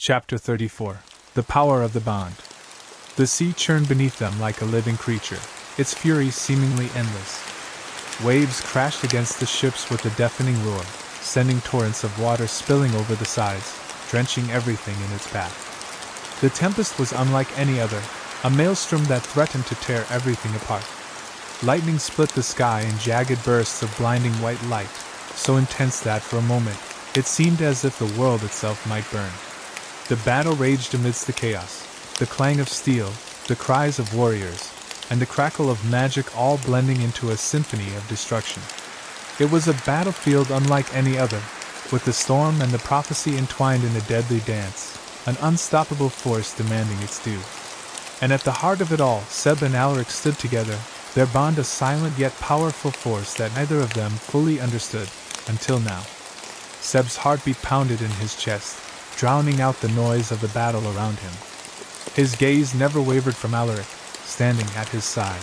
Chapter 34. The Power of the Bond. The sea churned beneath them like a living creature, its fury seemingly endless. Waves crashed against the ships with a deafening roar, sending torrents of water spilling over the sides, drenching everything in its path. The tempest was unlike any other, a maelstrom that threatened to tear everything apart. Lightning split the sky in jagged bursts of blinding white light, so intense that for a moment it seemed as if the world itself might burn. The battle raged amidst the chaos, the clang of steel, the cries of warriors, and the crackle of magic all blending into a symphony of destruction. It was a battlefield unlike any other, with the storm and the prophecy entwined in a deadly dance, an unstoppable force demanding its due. And at the heart of it all, Seb and Alaric stood together, their bond a silent yet powerful force that neither of them fully understood, until now. Seb's heartbeat pounded in his chest, drowning out the noise of the battle around him. His gaze never wavered from Alaric, standing at his side.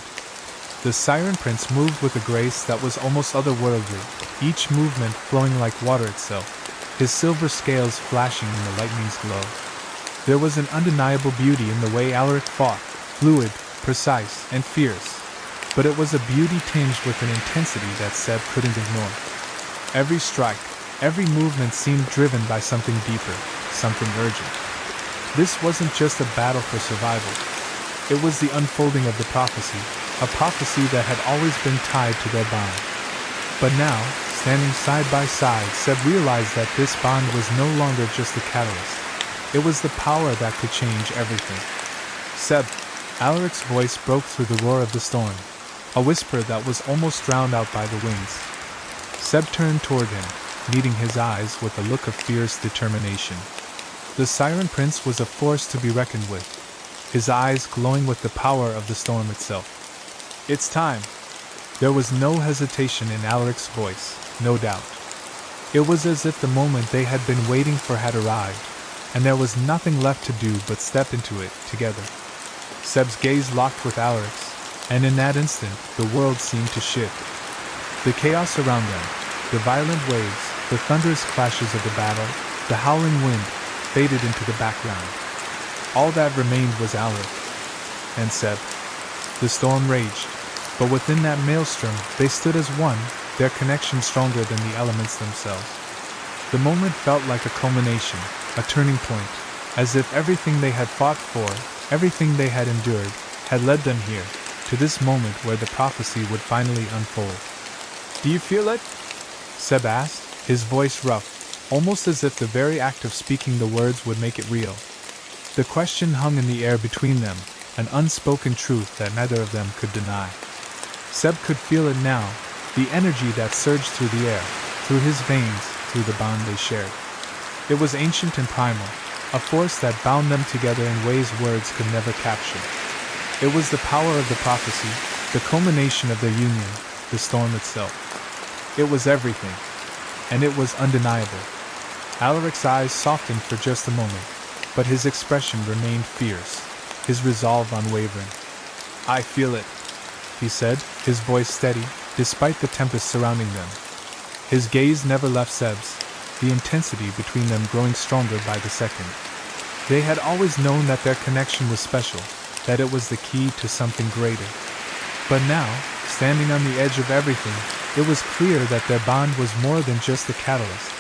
The Siren Prince moved with a grace that was almost otherworldly, each movement flowing like water itself, his silver scales flashing in the lightning's glow. There was an undeniable beauty in the way Alaric fought, fluid, precise, and fierce, but it was a beauty tinged with an intensity that Seb couldn't ignore. Every strike, every movement seemed driven by something deeper, something urgent. This wasn't just a battle for survival. It was the unfolding of the prophecy, a prophecy that had always been tied to their bond. But now, standing side by side, Seb realized that this bond was no longer just a catalyst. It was the power that could change everything. Seb, Alaric's voice broke through the roar of the storm, a whisper that was almost drowned out by the winds. Seb turned toward him, meeting his eyes with a look of fierce determination. The Siren Prince was a force to be reckoned with, his eyes glowing with the power of the storm itself. "It's time." There was no hesitation in Alaric's voice, no doubt. It was as if the moment they had been waiting for had arrived, and there was nothing left to do but step into it together. Seb's gaze locked with Alaric's, and in that instant the world seemed to shift. The chaos around them, the violent waves, the thunderous clashes of the battle, the howling wind, faded into the background. All that remained was Alaric and Seb. The storm raged, but within that maelstrom they stood as one, their connection stronger than the elements themselves. The moment felt like a culmination, a turning point, as if everything they had fought for, everything they had endured, had led them here, to this moment where the prophecy would finally unfold. "Do you feel it?" Seb asked, his voice rough, almost as if the very act of speaking the words would make it real. The question hung in the air between them, an unspoken truth that neither of them could deny. Seb could feel it now, the energy that surged through the air, through his veins, through the bond they shared. It was ancient and primal, a force that bound them together in ways words could never capture. It was the power of the prophecy, the culmination of their union, the storm itself. It was everything, and it was undeniable. Alaric's eyes softened for just a moment, but his expression remained fierce, his resolve unwavering. "I feel it," he said, his voice steady, despite the tempest surrounding them. His gaze never left Seb's, the intensity between them growing stronger by the second. They had always known that their connection was special, that it was the key to something greater. But now, standing on the edge of everything, it was clear that their bond was more than just the catalyst.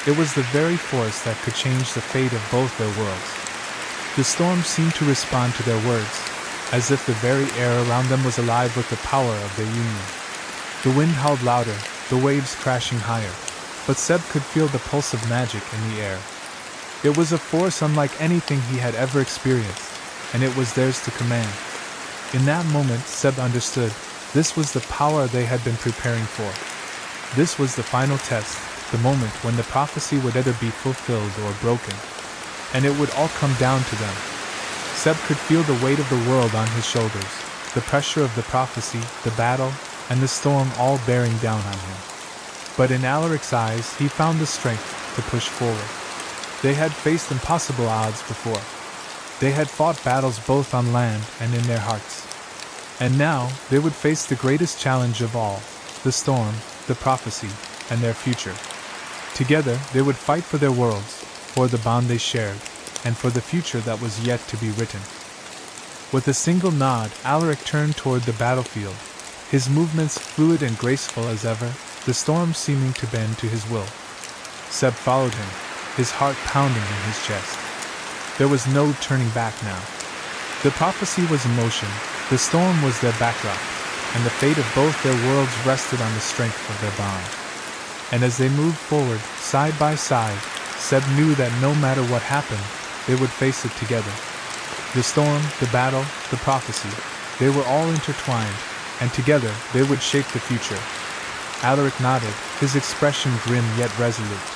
It was the very force that could change the fate of both their worlds. The storm seemed to respond to their words, as if the very air around them was alive with the power of their union. The wind howled louder, the waves crashing higher, but Seb could feel the pulse of magic in the air. It was a force unlike anything he had ever experienced, and it was theirs to command. In that moment, Seb understood, this was the power they had been preparing for. This was the final test, the moment when the prophecy would either be fulfilled or broken, and it would all come down to them. Seb could feel the weight of the world on his shoulders, the pressure of the prophecy, the battle, and the storm all bearing down on him. But in Alaric's eyes he found the strength to push forward. They had faced impossible odds before. They had fought battles both on land and in their hearts. And now they would face the greatest challenge of all, the storm, the prophecy, and their future. Together they would fight for their worlds, for the bond they shared, and for the future that was yet to be written. With a single nod, Alaric turned toward the battlefield, his movements fluid and graceful as ever, the storm seeming to bend to his will. Seb followed him, his heart pounding in his chest. There was no turning back now. The prophecy was in motion, the storm was their backdrop, and the fate of both their worlds rested on the strength of their bond. And as they moved forward, side by side, Seb knew that no matter what happened, they would face it together. The storm, the battle, the prophecy, they were all intertwined, and together they would shape the future. Alaric nodded, his expression grim yet resolute.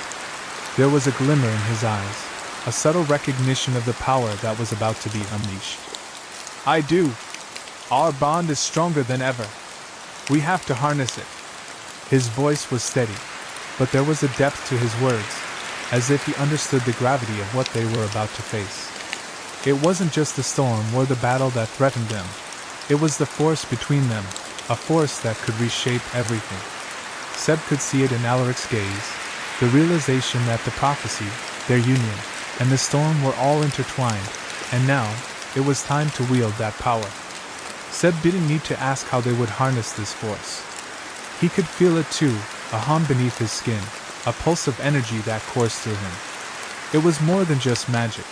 There was a glimmer in his eyes, a subtle recognition of the power that was about to be unleashed. I do. Our bond is stronger than ever. We have to harness it. His voice was steady, but there was a depth to his words, as if he understood the gravity of what they were about to face. It wasn't just the storm or the battle that threatened them. It was the force between them, a force that could reshape everything. Seb could see it in Alaric's gaze, the realization that the prophecy, their union, and the storm were all intertwined, and now, it was time to wield that power. Seb didn't need to ask how they would harness this force. He could feel it too, a hum beneath his skin, a pulse of energy that coursed through him. It was more than just magic.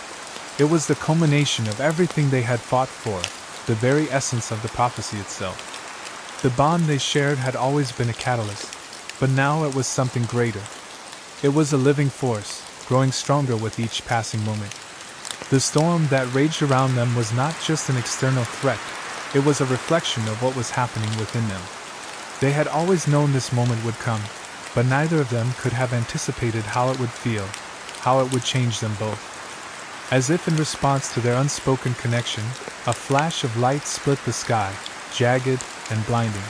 It was the culmination of everything they had fought for, the very essence of the prophecy itself. The bond they shared had always been a catalyst, but now it was something greater. It was a living force, growing stronger with each passing moment. The storm that raged around them was not just an external threat, it was a reflection of what was happening within them. They had always known this moment would come, but neither of them could have anticipated how it would feel, how it would change them both. As if in response to their unspoken connection, a flash of light split the sky, jagged and blinding.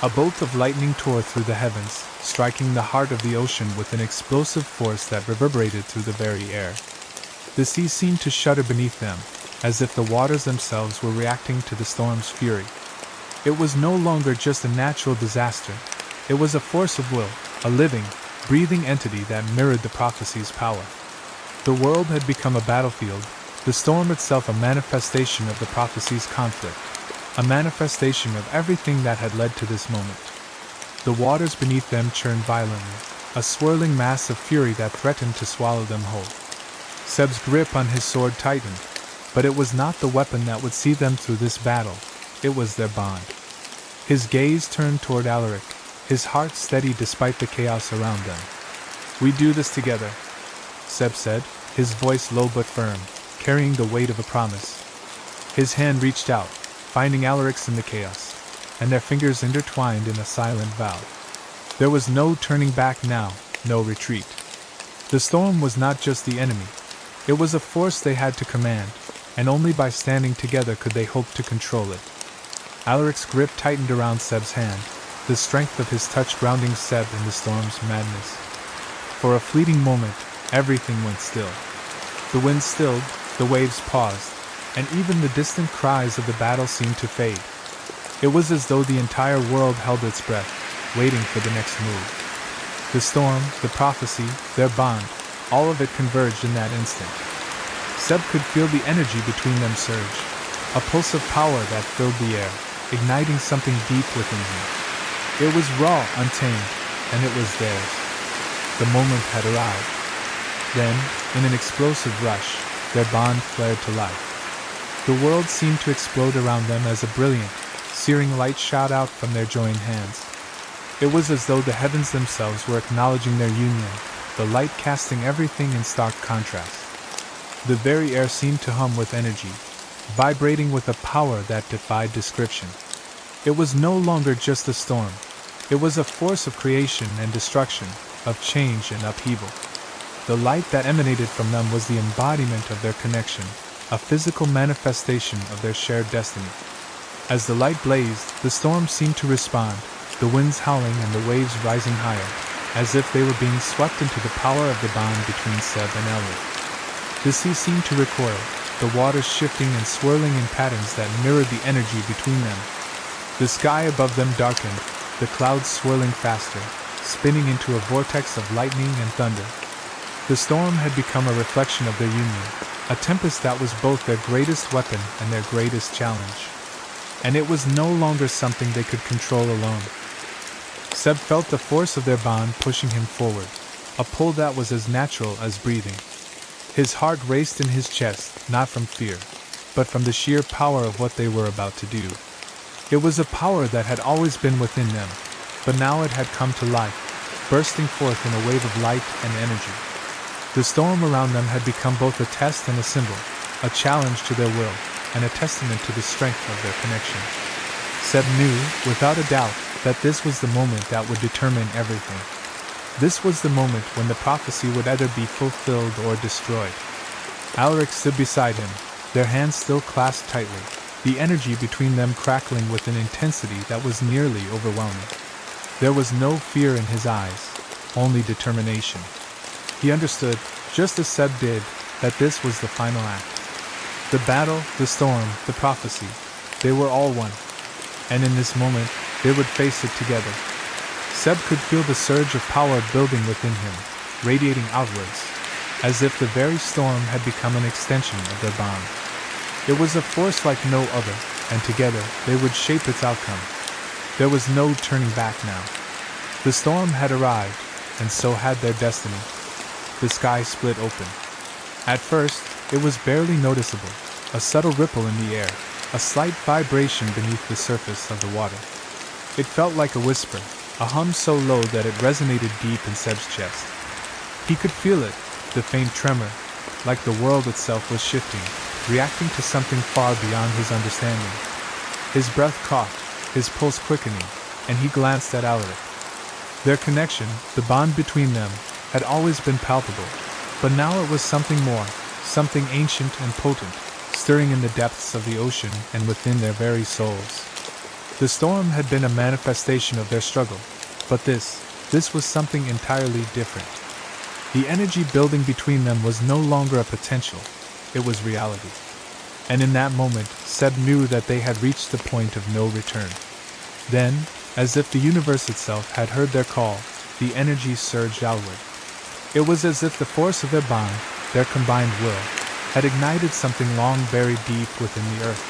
A bolt of lightning tore through the heavens, striking the heart of the ocean with an explosive force that reverberated through the very air. The sea seemed to shudder beneath them, as if the waters themselves were reacting to the storm's fury. It was no longer just a natural disaster, it was a force of will, a living, breathing entity that mirrored the prophecy's power. The world had become a battlefield, the storm itself a manifestation of the prophecy's conflict, a manifestation of everything that had led to this moment. The waters beneath them churned violently, a swirling mass of fury that threatened to swallow them whole. Seb's grip on his sword tightened, but it was not the weapon that would see them through this battle, it was their bond. His gaze turned toward Alaric, his heart steady despite the chaos around them. We do this together, Seb said, his voice low but firm, carrying the weight of a promise. His hand reached out, finding Alaric's in the chaos, and their fingers intertwined in a silent vow. There was no turning back now, no retreat. The storm was not just the enemy. It was a force they had to command, and only by standing together could they hope to control it. Alaric's grip tightened around Seb's hand, the strength of his touch grounding Seb in the storm's madness. For a fleeting moment, everything went still. The wind stilled, the waves paused, and even the distant cries of the battle seemed to fade. It was as though the entire world held its breath, waiting for the next move. The storm, the prophecy, their bond, all of it converged in that instant. Seb could feel the energy between them surge, a pulse of power that filled the air, igniting something deep within him. It was raw, untamed, and it was theirs. The moment had arrived. Then, in an explosive rush, their bond flared to life. The world seemed to explode around them as a brilliant, searing light shot out from their joined hands. It was as though the heavens themselves were acknowledging their union, the light casting everything in stark contrast. The very air seemed to hum with energy, vibrating with a power that defied description. It was no longer just a storm. It was a force of creation and destruction, of change and upheaval. The light that emanated from them was the embodiment of their connection, a physical manifestation of their shared destiny. As the light blazed, the storm seemed to respond, the winds howling and the waves rising higher, as if they were being swept into the power of the bond between Seb and Alaric. The sea seemed to recoil, the waters shifting and swirling in patterns that mirrored the energy between them. The sky above them darkened, the clouds swirling faster, spinning into a vortex of lightning and thunder. The storm had become a reflection of their union, a tempest that was both their greatest weapon and their greatest challenge. And it was no longer something they could control alone. Seb felt the force of their bond pushing him forward, a pull that was as natural as breathing. His heart raced in his chest, not from fear, but from the sheer power of what they were about to do. It was a power that had always been within them, but now it had come to life, bursting forth in a wave of light and energy. The storm around them had become both a test and a symbol, a challenge to their will, and a testament to the strength of their connection. Seb knew, without a doubt, that this was the moment that would determine everything. This was the moment when the prophecy would either be fulfilled or destroyed. Alaric stood beside him, their hands still clasped tightly, the energy between them crackling with an intensity that was nearly overwhelming. There was no fear in his eyes, only determination. He understood, just as Seb did, that this was the final act. The battle, the storm, the prophecy, they were all one. And in this moment, they would face it together. Seb could feel the surge of power building within him, radiating outwards, as if the very storm had become an extension of their bond. It was a force like no other, and together they would shape its outcome. There was no turning back now. The storm had arrived, and so had their destiny. The sky split open. At first, it was barely noticeable, a subtle ripple in the air, a slight vibration beneath the surface of the water. It felt like a whisper, a hum so low that it resonated deep in Seb's chest. He could feel it, the faint tremor, like the world itself was shifting, reacting to something far beyond his understanding. His breath caught, his pulse quickening, and he glanced at Alaric. Their connection, the bond between them, had always been palpable, but now it was something more, something ancient and potent, stirring in the depths of the ocean and within their very souls. The storm had been a manifestation of their struggle, but this was something entirely different. The energy building between them was no longer a potential, it was reality. And in that moment, Seb knew that they had reached the point of no return. Then, as if the universe itself had heard their call, the energy surged outward. It was as if the force of their bond, their combined will, had ignited something long buried deep within the earth.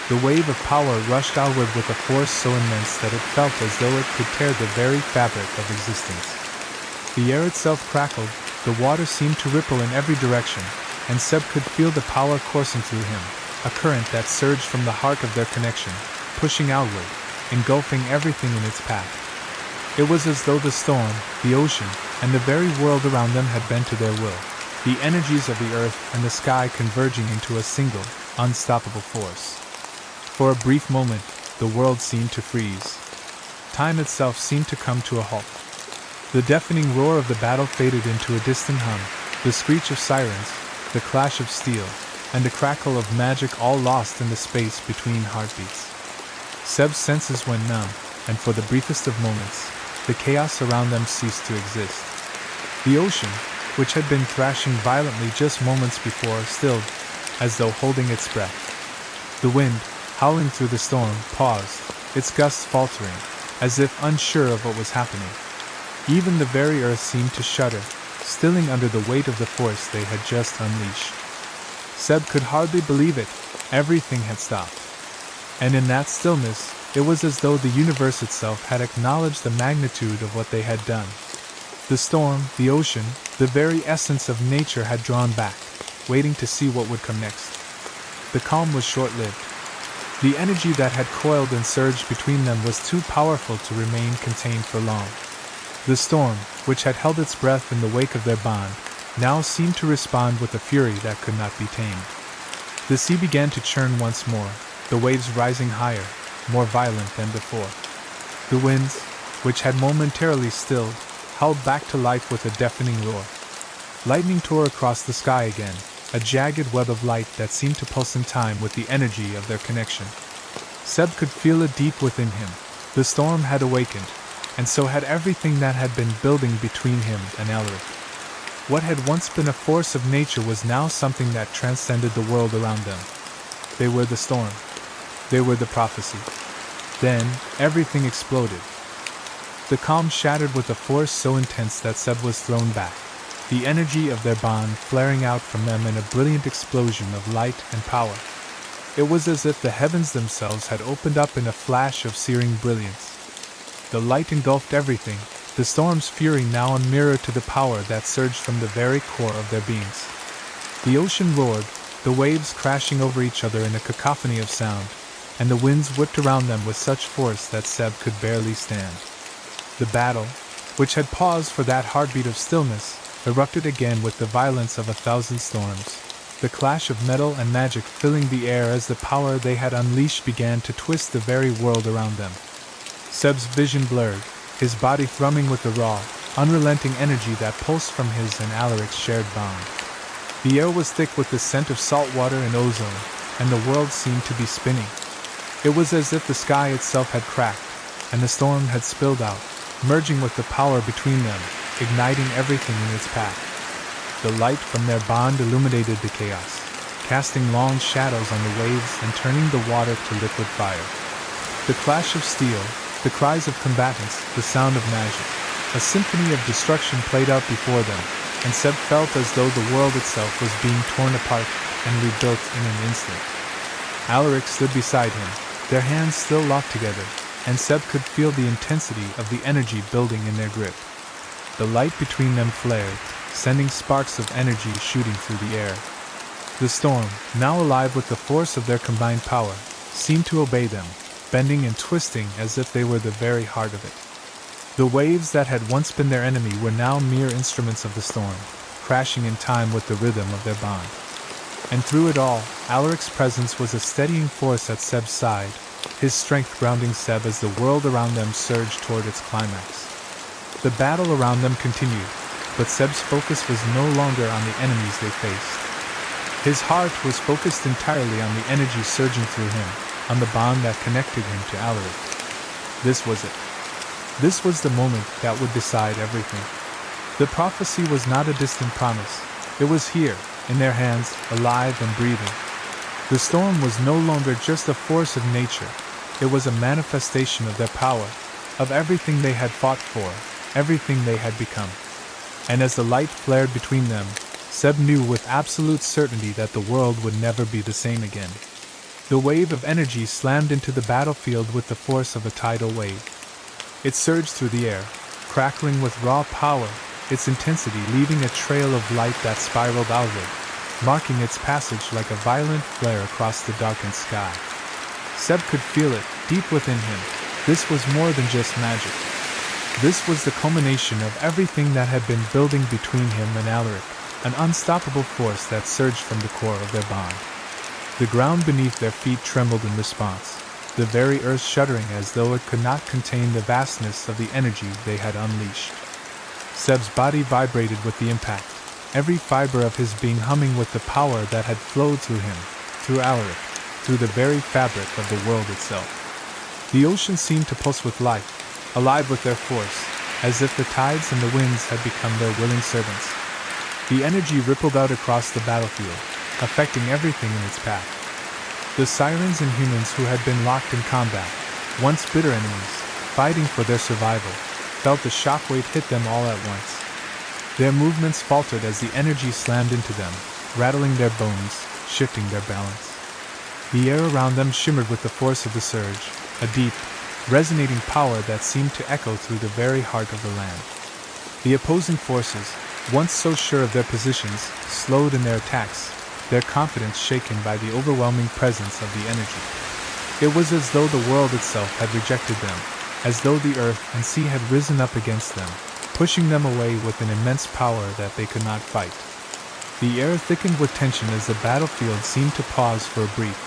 The wave of power rushed outward with a force so immense that it felt as though it could tear the very fabric of existence. The air itself crackled, the water seemed to ripple in every direction, and Seb could feel the power coursing through him, a current that surged from the heart of their connection, pushing outward, engulfing everything in its path. It was as though the storm, the ocean, and the very world around them had bent to their will, the energies of the earth and the sky converging into a single, unstoppable force. For a brief moment, the world seemed to freeze. Time itself seemed to come to a halt. The deafening roar of the battle faded into a distant hum, the screech of sirens, the clash of steel, and the crackle of magic all lost in the space between heartbeats. Seb's senses went numb, and for the briefest of moments, the chaos around them ceased to exist. The ocean, which had been thrashing violently just moments before, stilled, as though holding its breath. The wind, howling through the storm, paused, its gusts faltering, as if unsure of what was happening. Even the very earth seemed to shudder, stilling under the weight of the force they had just unleashed. Seb could hardly believe it, everything had stopped. And in that stillness, it was as though the universe itself had acknowledged the magnitude of what they had done. The storm, the ocean, the very essence of nature had drawn back, waiting to see what would come next. The calm was short-lived. The energy that had coiled and surged between them was too powerful to remain contained for long. The storm, which had held its breath in the wake of their bond, now seemed to respond with a fury that could not be tamed. The sea began to churn once more, the waves rising higher, more violent than before. The winds, which had momentarily stilled, howled back to life with a deafening roar. Lightning tore across the sky again, a jagged web of light that seemed to pulse in time with the energy of their connection. Seb could feel it deep within him. The storm had awakened, and so had everything that had been building between him and Alaric. What had once been a force of nature was now something that transcended the world around them. They were the storm. They were the prophecy. Then, everything exploded. The calm shattered with a force so intense that Seb was thrown back. the energy of their bond flaring out from them in a brilliant explosion of light and power. It was as if the heavens themselves had opened up in a flash of searing brilliance. The light engulfed everything, the storm's fury now a mirror to the power that surged from the very core of their beings. The ocean roared, the waves crashing over each other in a cacophony of sound, and the winds whipped around them with such force that Seb could barely stand. The battle, which had paused for that heartbeat of stillness, erupted again with the violence of 1,000 storms, the clash of metal and magic filling the air as the power they had unleashed began to twist the very world around them. Seb's vision blurred, his body thrumming with the raw, unrelenting energy that pulsed from his and Alaric's shared bond. The air was thick with the scent of salt water and ozone, and the world seemed to be spinning. It was as if the sky itself had cracked, and the storm had spilled out, merging with the power between them, igniting everything in its path. The light from their bond illuminated the chaos, casting long shadows on the waves and turning the water to liquid fire. The clash of steel, the cries of combatants, the sound of magic, a symphony of destruction played out before them, and Seb felt as though the world itself was being torn apart and rebuilt in an instant. Alaric stood beside him, their hands still locked together, and Seb could feel the intensity of the energy building in their grip. The light between them flared, sending sparks of energy shooting through the air. The storm, now alive with the force of their combined power, seemed to obey them, bending and twisting as if they were the very heart of it. The waves that had once been their enemy were now mere instruments of the storm, crashing in time with the rhythm of their bond. And through it all, Alaric's presence was a steadying force at Seb's side, his strength grounding Seb as the world around them surged toward its climax. The battle around them continued, but Seb's focus was no longer on the enemies they faced. His heart was focused entirely on the energy surging through him, on the bond that connected him to Alaric. This was it. This was the moment that would decide everything. The prophecy was not a distant promise. It was here, in their hands, alive and breathing. The storm was no longer just a force of nature. It was a manifestation of their power, of everything they had fought for, everything they had become. And as the light flared between them, Seb knew with absolute certainty that the world would never be the same again. The wave of energy slammed into the battlefield with the force of a tidal wave. It surged through the air, crackling with raw power, its intensity leaving a trail of light that spiraled outward, marking its passage like a violent flare across the darkened sky. Seb could feel it, deep within him. This was more than just magic. This was the culmination of everything that had been building between him and Alaric, an unstoppable force that surged from the core of their bond. The ground beneath their feet trembled in response, the very earth shuddering as though it could not contain the vastness of the energy they had unleashed. Seb's body vibrated with the impact, every fiber of his being humming with the power that had flowed through him, through Alaric, through the very fabric of the world itself. The ocean seemed to pulse with life, alive with their force, as if the tides and the winds had become their willing servants. The energy rippled out across the battlefield, affecting everything in its path. The sirens and humans who had been locked in combat, once bitter enemies, fighting for their survival, felt the shockwave hit them all at once. Their movements faltered as the energy slammed into them, rattling their bones, shifting their balance. The air around them shimmered with the force of the surge, a deep, resonating power that seemed to echo through the very heart of the land. The opposing forces, once so sure of their positions, slowed in their attacks, their confidence shaken by the overwhelming presence of the energy. It was as though the world itself had rejected them, as though the earth and sea had risen up against them, pushing them away with an immense power that they could not fight. The air thickened with tension as the battlefield seemed to pause for a brief,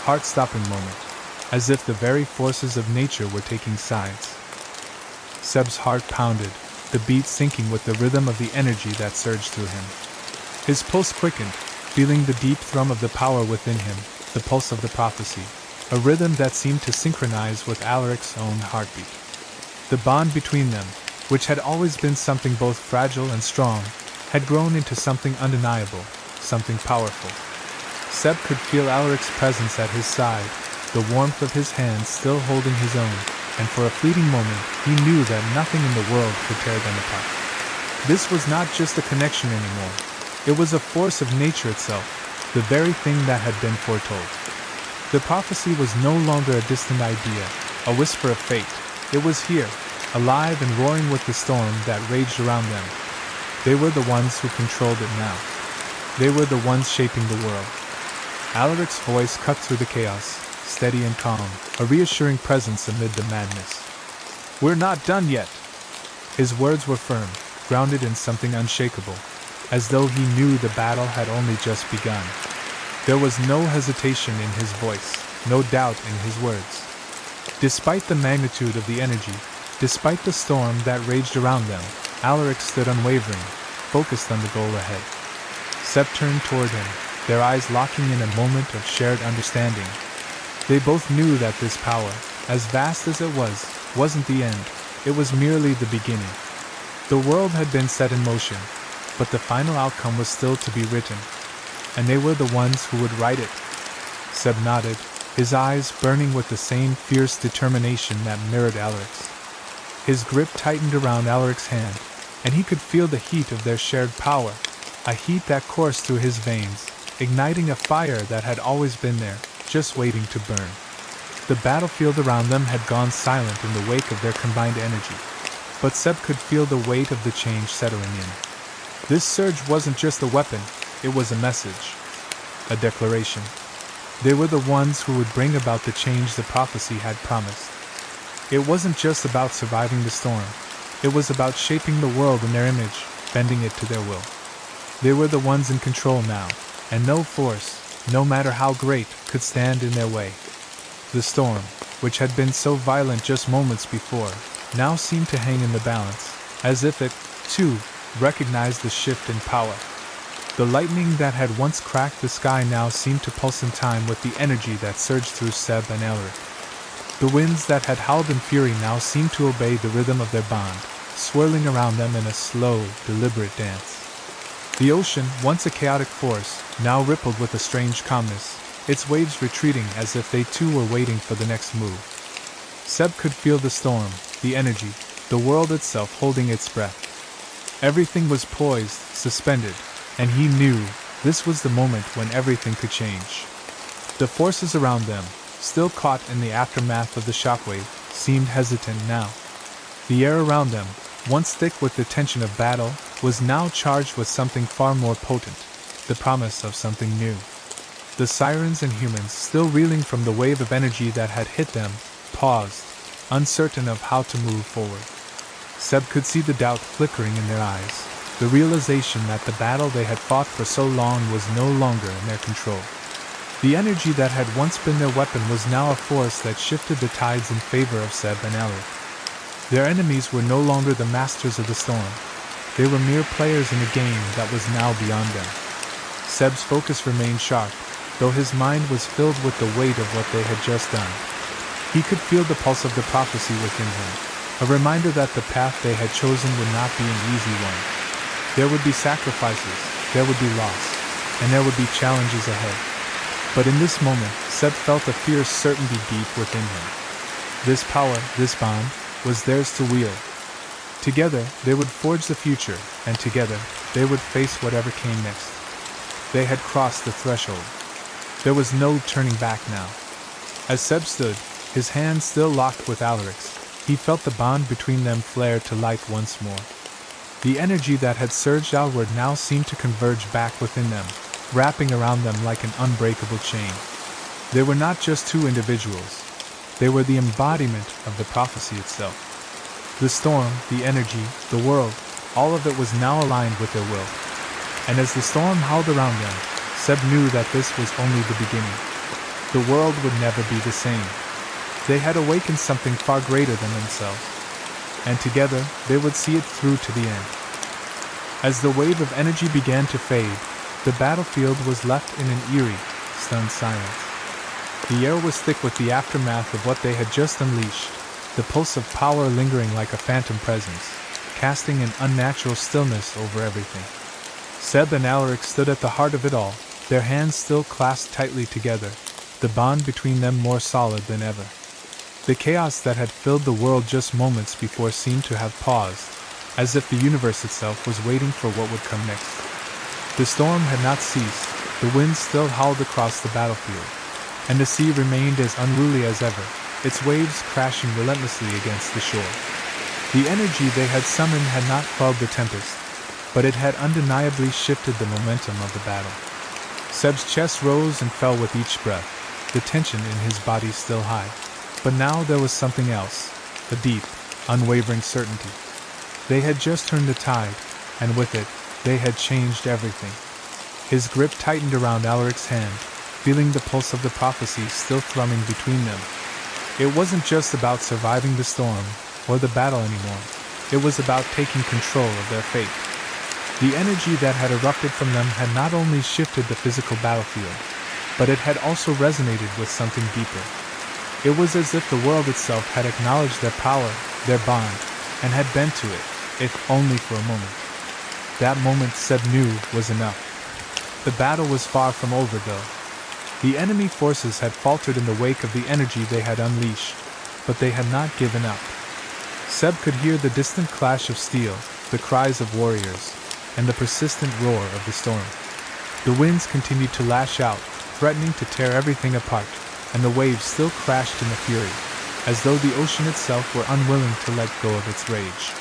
heart-stopping moment, as if the very forces of nature were taking sides. Seb's heart pounded, the beat syncing with the rhythm of the energy that surged through him. His pulse quickened, feeling the deep thrum of the power within him, the pulse of the prophecy, a rhythm that seemed to synchronize with Alaric's own heartbeat. The bond between them, which had always been something both fragile and strong, had grown into something undeniable, something powerful. Seb could feel Alaric's presence at his side, the warmth of his hands still holding his own, and for a fleeting moment he knew that nothing in the world could tear them apart. This was not just a connection anymore. It was a force of nature itself, the very thing that had been foretold. The prophecy was no longer a distant idea, a whisper of fate. It was here, alive and roaring with the storm that raged around them. They were the ones who controlled it now. They were the ones shaping the world. Alaric's voice cut through the chaos, steady and calm, a reassuring presence amid the madness. "We're not done yet." His words were firm, grounded in something unshakable, as though he knew the battle had only just begun. There was no hesitation in his voice, no doubt in his words. Despite the magnitude of the energy, despite the storm that raged around them, Alaric stood unwavering, focused on the goal ahead. Seb turned toward him, their eyes locking in a moment of shared understanding. They both knew that this power, as vast as it was, wasn't the end, it was merely the beginning. The world had been set in motion, but the final outcome was still to be written, and they were the ones who would write it. Seb nodded, his eyes burning with the same fierce determination that mirrored Alaric's. His grip tightened around Alaric's hand, and he could feel the heat of their shared power, a heat that coursed through his veins, igniting a fire that had always been there, just waiting to burn. The battlefield around them had gone silent in the wake of their combined energy, but Seb could feel the weight of the change settling in. This surge wasn't just a weapon, it was a message, a declaration. They were the ones who would bring about the change the prophecy had promised. It wasn't just about surviving the storm, it was about shaping the world in their image, bending it to their will. They were the ones in control now, and no force, no matter how great, could stand in their way. The storm, which had been so violent just moments before, now seemed to hang in the balance, as if it, too, recognized the shift in power. The lightning that had once cracked the sky now seemed to pulse in time with the energy that surged through Seb and Alaric. The winds that had howled in fury now seemed to obey the rhythm of their bond, swirling around them in a slow, deliberate dance. The ocean, once a chaotic force, now rippled with a strange calmness, its waves retreating as if they too were waiting for the next move. Seb could feel the storm, the energy, the world itself holding its breath. Everything was poised, suspended, and he knew this was the moment when everything could change. The forces around them, still caught in the aftermath of the shockwave, seemed hesitant now. The air around them, once thick with the tension of battle, was now charged with something far more potent, the promise of something new. The sirens and humans, still reeling from the wave of energy that had hit them, paused, uncertain of how to move forward. Seb could see the doubt flickering in their eyes, the realization that the battle they had fought for so long was no longer in their control. The energy that had once been their weapon was now a force that shifted the tides in favor of Seb and Alaric. Their enemies were no longer the masters of the storm. They were mere players in a game that was now beyond them. Seb's focus remained sharp, though his mind was filled with the weight of what they had just done. He could feel the pulse of the prophecy within him, a reminder that the path they had chosen would not be an easy one. There would be sacrifices, there would be loss, and there would be challenges ahead. But in this moment, Seb felt a fierce certainty deep within him. This power, this bond, was theirs to wield. Together, they would forge the future, and together, they would face whatever came next. They had crossed the threshold. There was no turning back now. As Seb stood, his hands still locked with Alaric's, he felt the bond between them flare to life once more. The energy that had surged outward now seemed to converge back within them, wrapping around them like an unbreakable chain. They were not just two individuals. They were the embodiment of the prophecy itself. The storm, the energy, the world, all of it was now aligned with their will. And as the storm howled around them, Seb knew that this was only the beginning. The world would never be the same. They had awakened something far greater than themselves, and together they would see it through to the end. As the wave of energy began to fade, the battlefield was left in an eerie, stunned silence. The air was thick with the aftermath of what they had just unleashed, the pulse of power lingering like a phantom presence, casting an unnatural stillness over everything. Seb and Alaric stood at the heart of it all, their hands still clasped tightly together, the bond between them more solid than ever. The chaos that had filled the world just moments before seemed to have paused, as if the universe itself was waiting for what would come next. The storm had not ceased, the winds still howled across the battlefield, and the sea remained as unruly as ever, its waves crashing relentlessly against the shore. The energy they had summoned had not quelled the tempest, but it had undeniably shifted the momentum of the battle. Seb's chest rose and fell with each breath, the tension in his body still high. But now there was something else, a deep, unwavering certainty. They had just turned the tide, and with it, they had changed everything. His grip tightened around Alaric's hand, feeling the pulse of the prophecy still thrumming between them. It wasn't just about surviving the storm or the battle anymore. It was about taking control of their fate. The energy that had erupted from them had not only shifted the physical battlefield, but it had also resonated with something deeper. It was as if the world itself had acknowledged their power, their bond, and had bent to it, if only for a moment. That moment, Seb knew, was enough. The battle was far from over, though. The enemy forces had faltered in the wake of the energy they had unleashed, but they had not given up. Seb could hear the distant clash of steel, the cries of warriors, and the persistent roar of the storm. The winds continued to lash out, threatening to tear everything apart, and the waves still crashed in a fury, as though the ocean itself were unwilling to let go of its rage.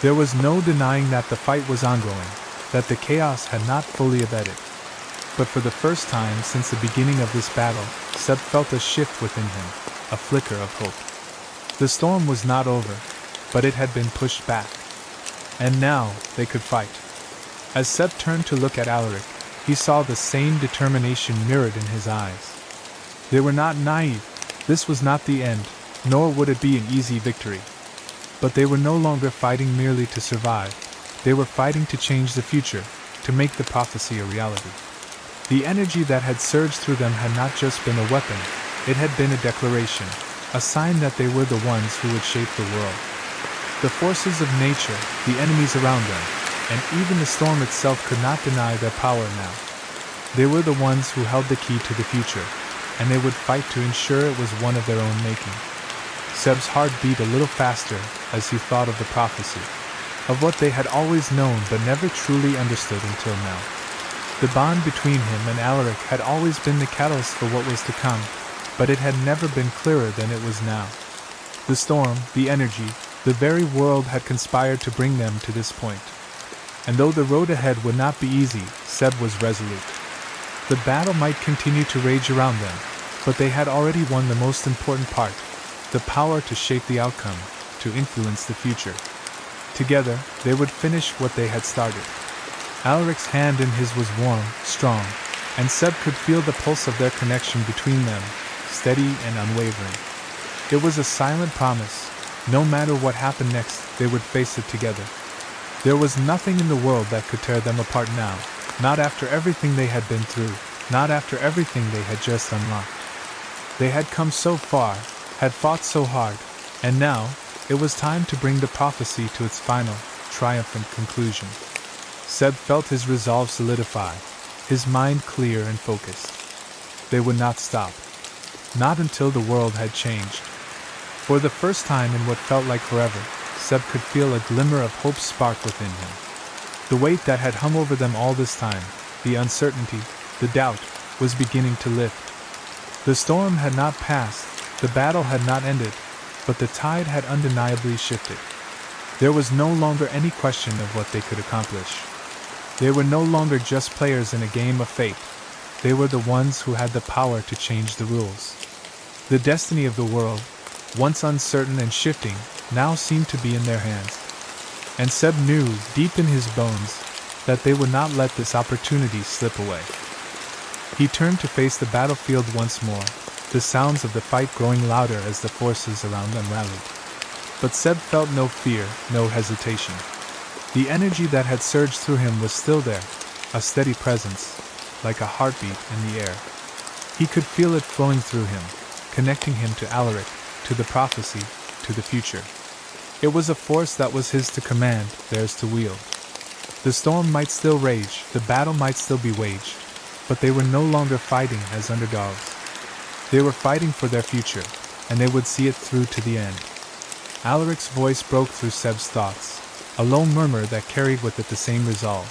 There was no denying that the fight was ongoing, that the chaos had not fully abated. But for the first time since the beginning of this battle, Seb felt a shift within him, a flicker of hope. The storm was not over, but it had been pushed back. And now, they could fight. As Seb turned to look at Alaric, he saw the same determination mirrored in his eyes. They were not naive. This was not the end, nor would it be an easy victory. But they were no longer fighting merely to survive. They were fighting to change the future, to make the prophecy a reality. The energy that had surged through them had not just been a weapon, it had been a declaration, a sign that they were the ones who would shape the world. The forces of nature, the enemies around them, and even the storm itself could not deny their power now. They were the ones who held the key to the future, and they would fight to ensure it was one of their own making. Seb's heart beat a little faster as he thought of the prophecy, of what they had always known but never truly understood until now. The bond between him and Alaric had always been the catalyst for what was to come, but it had never been clearer than it was now. The storm, the energy, the very world had conspired to bring them to this point. And though the road ahead would not be easy, Seb was resolute. The battle might continue to rage around them, but they had already won the most important part, the power to shape the outcome, to influence the future. Together, they would finish what they had started. Alaric's hand in his was warm, strong, and Seb could feel the pulse of their connection between them, steady and unwavering. It was a silent promise. No matter what happened next, they would face it together. There was nothing in the world that could tear them apart now, not after everything they had been through, not after everything they had just unlocked. They had come so far, had fought so hard, and now, it was time to bring the prophecy to its final, triumphant conclusion. Seb felt his resolve solidify, his mind clear and focused. They would not stop. Not until the world had changed. For the first time in what felt like forever, Seb could feel a glimmer of hope spark within him. The weight that had hung over them all this time, the uncertainty, the doubt, was beginning to lift. The storm had not passed, the battle had not ended, but the tide had undeniably shifted. There was no longer any question of what they could accomplish. They were no longer just players in a game of fate. They were the ones who had the power to change the rules. The destiny of the world, once uncertain and shifting, now seemed to be in their hands. And Seb knew, deep in his bones, that they would not let this opportunity slip away. He turned to face the battlefield once more, the sounds of the fight growing louder as the forces around them rallied. But Seb felt no fear, no hesitation. The energy that had surged through him was still there, a steady presence, like a heartbeat in the air. He could feel it flowing through him, connecting him to Alaric, to the prophecy, to the future. It was a force that was his to command, theirs to wield. The storm might still rage, the battle might still be waged, but they were no longer fighting as underdogs. They were fighting for their future, and they would see it through to the end. Alaric's voice broke through Seb's thoughts, a low murmur that carried with it the same resolve.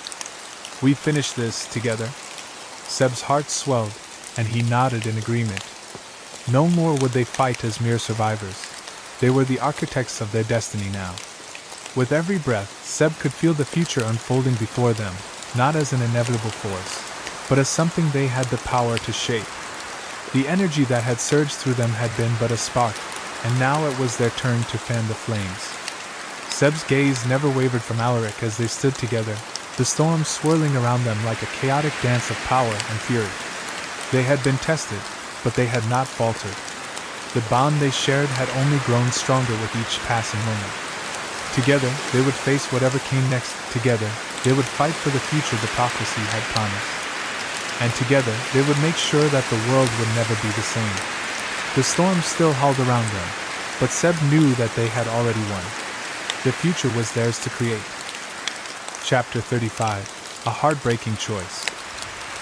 "We finish this together?" Seb's heart swelled, and he nodded in agreement. No more would they fight as mere survivors. They were the architects of their destiny now. With every breath, Seb could feel the future unfolding before them, not as an inevitable force, but as something they had the power to shape. The energy that had surged through them had been but a spark, and now it was their turn to fan the flames. Seb's gaze never wavered from Alaric as they stood together, the storm swirling around them like a chaotic dance of power and fury. They had been tested, but they had not faltered. The bond they shared had only grown stronger with each passing moment. Together, they would face whatever came next. Together, they would fight for the future the prophecy had promised. And together, they would make sure that the world would never be the same. The storm still howled around them, but Seb knew that they had already won. The future was theirs to create. Chapter 35. A Heartbreaking Choice.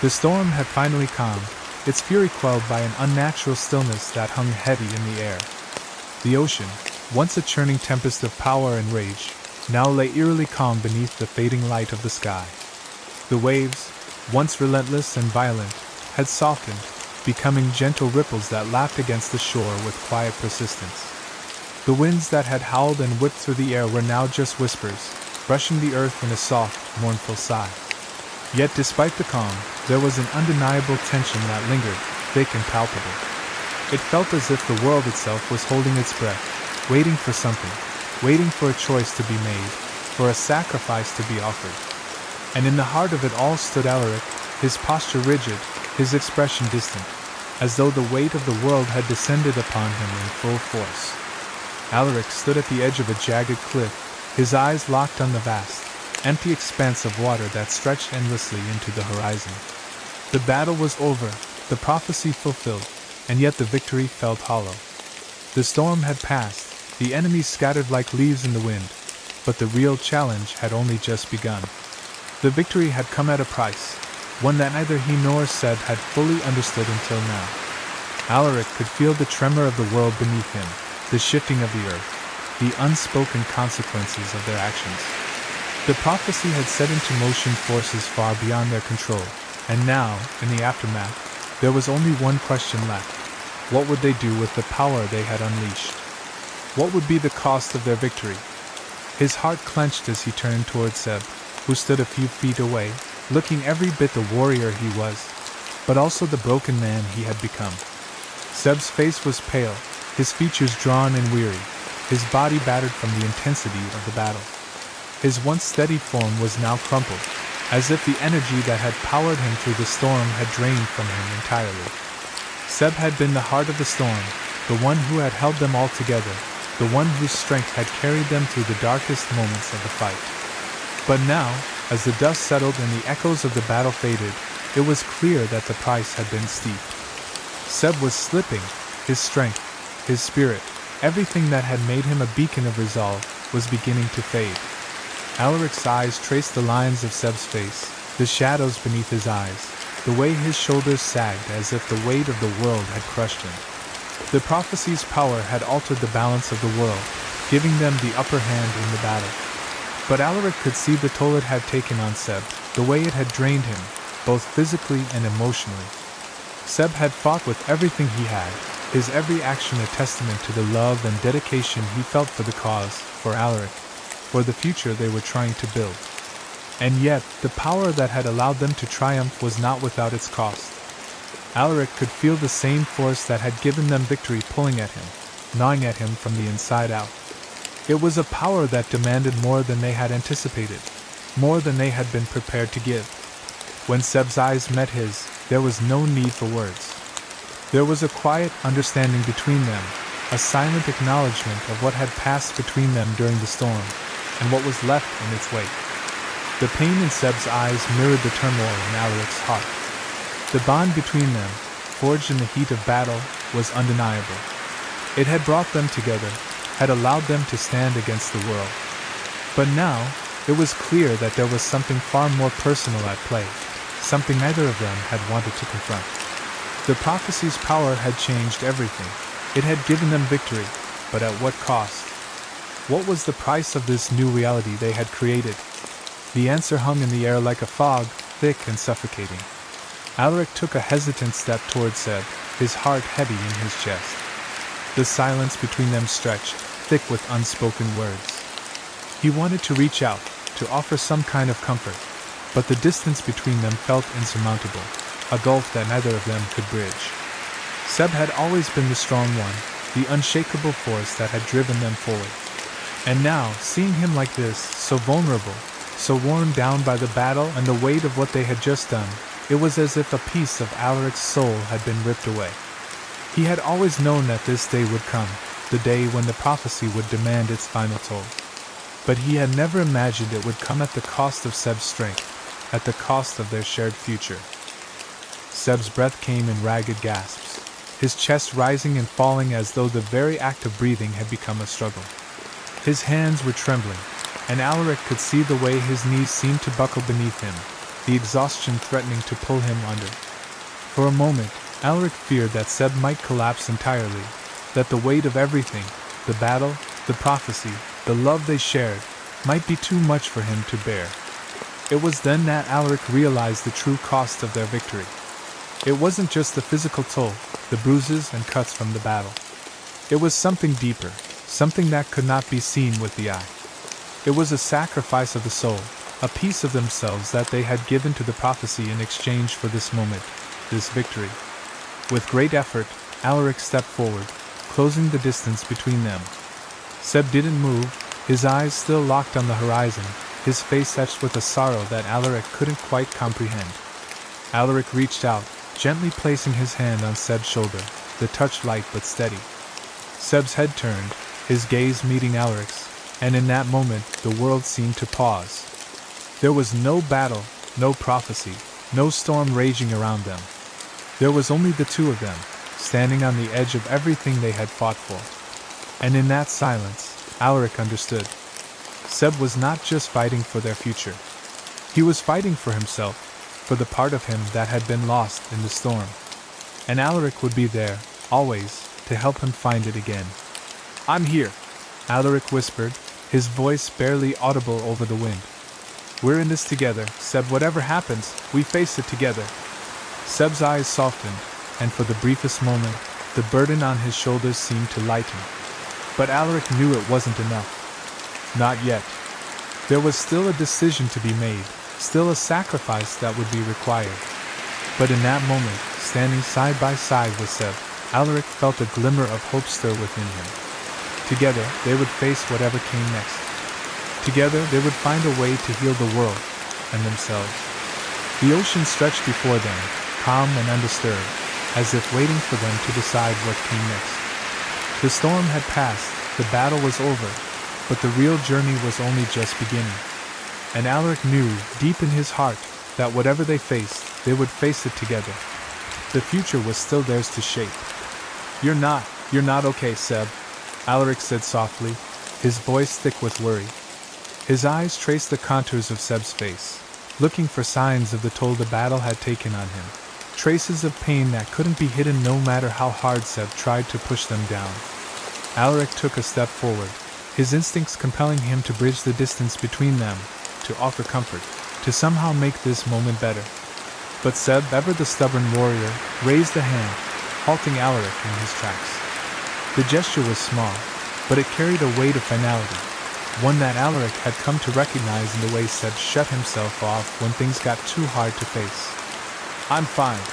The storm had finally calmed, its fury quelled by an unnatural stillness that hung heavy in the air. The ocean, once a churning tempest of power and rage, now lay eerily calm beneath the fading light of the sky. The waves, once relentless and violent, had softened, becoming gentle ripples that lapped against the shore with quiet persistence. The winds that had howled and whipped through the air were now just whispers, brushing the earth in a soft, mournful sigh. Yet despite the calm, there was an undeniable tension that lingered, thick and palpable. It felt as if the world itself was holding its breath, waiting for something, waiting for a choice to be made, for a sacrifice to be offered. And in the heart of it all stood Alaric, his posture rigid, his expression distant, as though the weight of the world had descended upon him in full force. Alaric stood at the edge of a jagged cliff, his eyes locked on the vast, empty expanse of water that stretched endlessly into the horizon. The battle was over, the prophecy fulfilled, and yet the victory felt hollow. The storm had passed, the enemies scattered like leaves in the wind, but the real challenge had only just begun. The victory had come at a price, one that neither he nor Seb had fully understood until now. Alaric could feel the tremor of the world beneath him, the shifting of the earth, the unspoken consequences of their actions. The prophecy had set into motion forces far beyond their control, and now, in the aftermath, there was only one question left. What would they do with the power they had unleashed? What would be the cost of their victory? His heart clenched as he turned toward Seb, who stood a few feet away, looking every bit the warrior he was, but also the broken man he had become. Seb's face was pale, his features drawn and weary, his body battered from the intensity of the battle. His once steady form was now crumpled, as if the energy that had powered him through the storm had drained from him entirely. Seb had been the heart of the storm, the one who had held them all together, the one whose strength had carried them through the darkest moments of the fight. But now, as the dust settled and the echoes of the battle faded, it was clear that the price had been steep. Seb was slipping, his strength, his spirit, everything that had made him a beacon of resolve, was beginning to fade. Alaric's eyes traced the lines of Seb's face, the shadows beneath his eyes, the way his shoulders sagged as if the weight of the world had crushed him. The prophecy's power had altered the balance of the world, giving them the upper hand in the battle. But Alaric could see the toll it had taken on Seb, the way it had drained him, both physically and emotionally. Seb had fought with everything he had, his every action a testament to the love and dedication he felt for the cause, for Alaric, for the future they were trying to build. And yet, the power that had allowed them to triumph was not without its cost. Alaric could feel the same force that had given them victory pulling at him, gnawing at him from the inside out. It was a power that demanded more than they had anticipated, more than they had been prepared to give. When Seb's eyes met his, there was no need for words. There was a quiet understanding between them, a silent acknowledgement of what had passed between them during the storm, and what was left in its wake. The pain in Seb's eyes mirrored the turmoil in Alaric's heart. The bond between them, forged in the heat of battle, was undeniable. It had brought them together, had allowed them to stand against the world. But now, it was clear that there was something far more personal at play, something neither of them had wanted to confront. The prophecy's power had changed everything. It had given them victory, but at what cost? What was the price of this new reality they had created? The answer hung in the air like a fog, thick and suffocating. Alaric took a hesitant step toward Seb, his heart heavy in his chest. The silence between them stretched, thick with unspoken words. He wanted to reach out, to offer some kind of comfort, but the distance between them felt insurmountable, a gulf that neither of them could bridge. Seb had always been the strong one, the unshakable force that had driven them forward. And now, seeing him like this, so vulnerable, so worn down by the battle and the weight of what they had just done, it was as if a piece of Alaric's soul had been ripped away. He had always known that this day would come, the day when the prophecy would demand its final toll. But he had never imagined it would come at the cost of Seb's strength, at the cost of their shared future. Seb's breath came in ragged gasps, his chest rising and falling as though the very act of breathing had become a struggle. His hands were trembling, and Alaric could see the way his knees seemed to buckle beneath him, the exhaustion threatening to pull him under. For a moment, Alaric feared that Seb might collapse entirely, that the weight of everything, the battle, the prophecy, the love they shared, might be too much for him to bear. It was then that Alaric realized the true cost of their victory. It wasn't just the physical toll, the bruises and cuts from the battle. It was something deeper, something that could not be seen with the eye. It was a sacrifice of the soul, a piece of themselves that they had given to the prophecy in exchange for this moment, this victory. With great effort, Alaric stepped forward, closing the distance between them. Seb didn't move, his eyes still locked on the horizon, his face etched with a sorrow that Alaric couldn't quite comprehend. Alaric reached out, gently placing his hand on Seb's shoulder, the touch light but steady. Seb's head turned, his gaze meeting Alaric's, and in that moment the world seemed to pause. There was no battle, no prophecy, no storm raging around them. There was only the two of them, standing on the edge of everything they had fought for. And in that silence, Alaric understood. Seb was not just fighting for their future. He was fighting for himself, for the part of him that had been lost in the storm. And Alaric would be there, always, to help him find it again. "I'm here," Alaric whispered, his voice barely audible over the wind. "We're in this together, Seb. Whatever happens, we face it together." Seb's eyes softened, and for the briefest moment, the burden on his shoulders seemed to lighten. But Alaric knew it wasn't enough. Not yet. There was still a decision to be made, still a sacrifice that would be required. But in that moment, standing side by side with Seb, Alaric felt a glimmer of hope stir within him. Together, they would face whatever came next. Together, they would find a way to heal the world, and themselves. The ocean stretched before them, calm and undisturbed, as if waiting for them to decide what came next. The storm had passed, the battle was over, but the real journey was only just beginning. And Alaric knew, deep in his heart, that whatever they faced, they would face it together. The future was still theirs to shape. You're not okay, Seb," Alaric said softly, his voice thick with worry. His eyes traced the contours of Seb's face, looking for signs of the toll the battle had taken on him. Traces of pain that couldn't be hidden no matter how hard Seb tried to push them down. Alaric took a step forward, his instincts compelling him to bridge the distance between them, to offer comfort, to somehow make this moment better. But Seb, ever the stubborn warrior, raised a hand, halting Alaric in his tracks. The gesture was small, but it carried a weight of finality, one that Alaric had come to recognize in the way Seb shut himself off when things got too hard to face. "I'm fine,"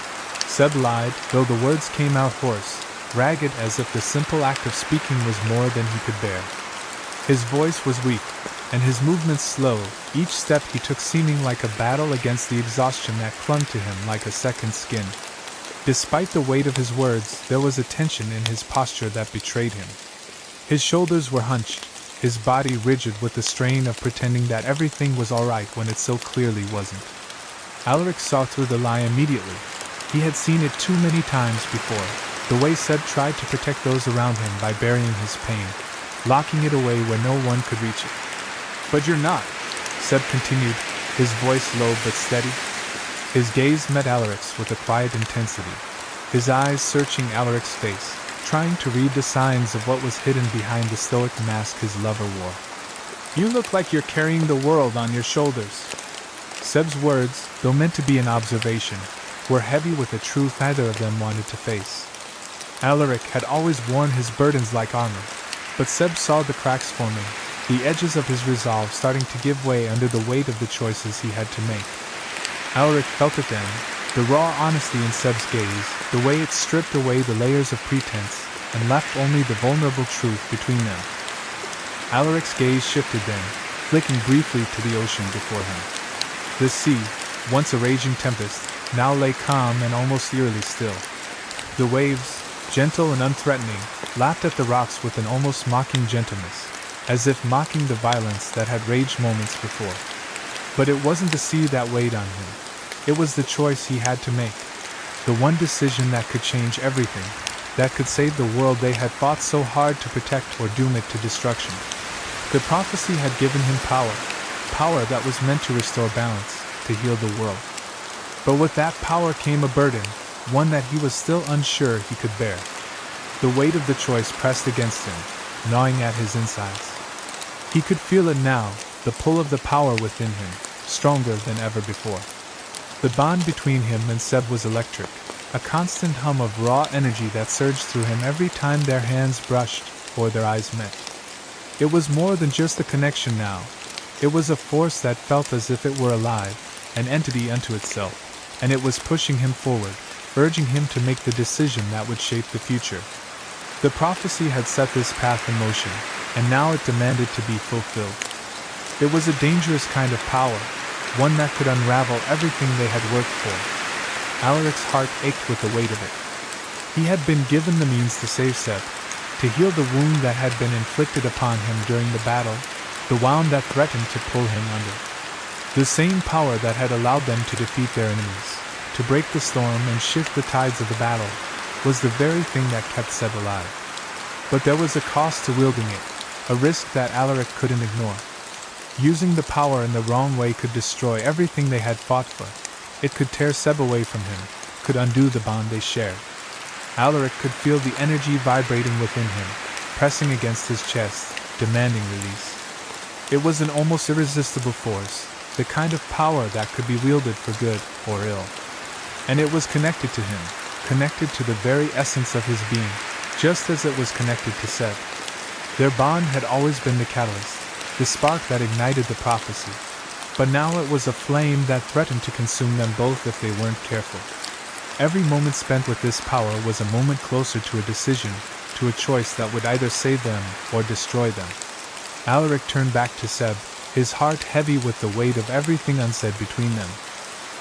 Seb lied, though the words came out hoarse, ragged, as if the simple act of speaking was more than he could bear. His voice was weak, and his movements slow, each step he took seeming like a battle against the exhaustion that clung to him like a second skin. Despite the weight of his words, there was a tension in his posture that betrayed him. His shoulders were hunched, his body rigid with the strain of pretending that everything was all right when it so clearly wasn't. Alaric saw through the lie immediately. He had seen it too many times before, the way Seb tried to protect those around him by burying his pain, locking it away where no one could reach it. "But you're not," Seb continued, his voice low but steady. His gaze met Alaric's with a quiet intensity, his eyes searching Alaric's face, trying to read the signs of what was hidden behind the stoic mask his lover wore. "You look like you're carrying the world on your shoulders." Seb's words, though meant to be an observation, were heavy with a truth neither of them wanted to face. Alaric had always worn his burdens like armor, but Seb saw the cracks forming, the edges of his resolve starting to give way under the weight of the choices he had to make. Alaric felt it then, the raw honesty in Seb's gaze, the way it stripped away the layers of pretense and left only the vulnerable truth between them. Alaric's gaze shifted then, flicking briefly to the ocean before him. The sea, once a raging tempest, now lay calm and almost eerily still. The waves, gentle and unthreatening, lapped at the rocks with an almost mocking gentleness, as if mocking the violence that had raged moments before. But it wasn't the sea that weighed on him. It was the choice he had to make. The one decision that could change everything, that could save the world they had fought so hard to protect or doom it to destruction. The prophecy had given him power, power that was meant to restore balance, to heal the world. But with that power came a burden, one that he was still unsure he could bear. The weight of the choice pressed against him, gnawing at his insides. He could feel it now, the pull of the power within him, stronger than ever before. The bond between him and Seb was electric, a constant hum of raw energy that surged through him every time their hands brushed or their eyes met. It was more than just a connection now. It was a force that felt as if it were alive, an entity unto itself, and it was pushing him forward, urging him to make the decision that would shape the future. The prophecy had set this path in motion, and now it demanded to be fulfilled. It was a dangerous kind of power, one that could unravel everything they had worked for. Alaric's heart ached with the weight of it. He had been given the means to save Seb, to heal the wound that had been inflicted upon him during the battle, the wound that threatened to pull him under. The same power that had allowed them to defeat their enemies, to break the storm and shift the tides of the battle, was the very thing that kept Seb alive. But there was a cost to wielding it, a risk that Alaric couldn't ignore. Using the power in the wrong way could destroy everything they had fought for. It could tear Seb away from him, could undo the bond they shared. Alaric could feel the energy vibrating within him, pressing against his chest, demanding release. It was an almost irresistible force, the kind of power that could be wielded for good or ill. And it was connected to him, connected to the very essence of his being, just as it was connected to Seb. Their bond had always been the catalyst, the spark that ignited the prophecy. But now it was a flame that threatened to consume them both if they weren't careful. Every moment spent with this power was a moment closer to a decision, to a choice that would either save them or destroy them. Alaric turned back to Seb, his heart heavy with the weight of everything unsaid between them.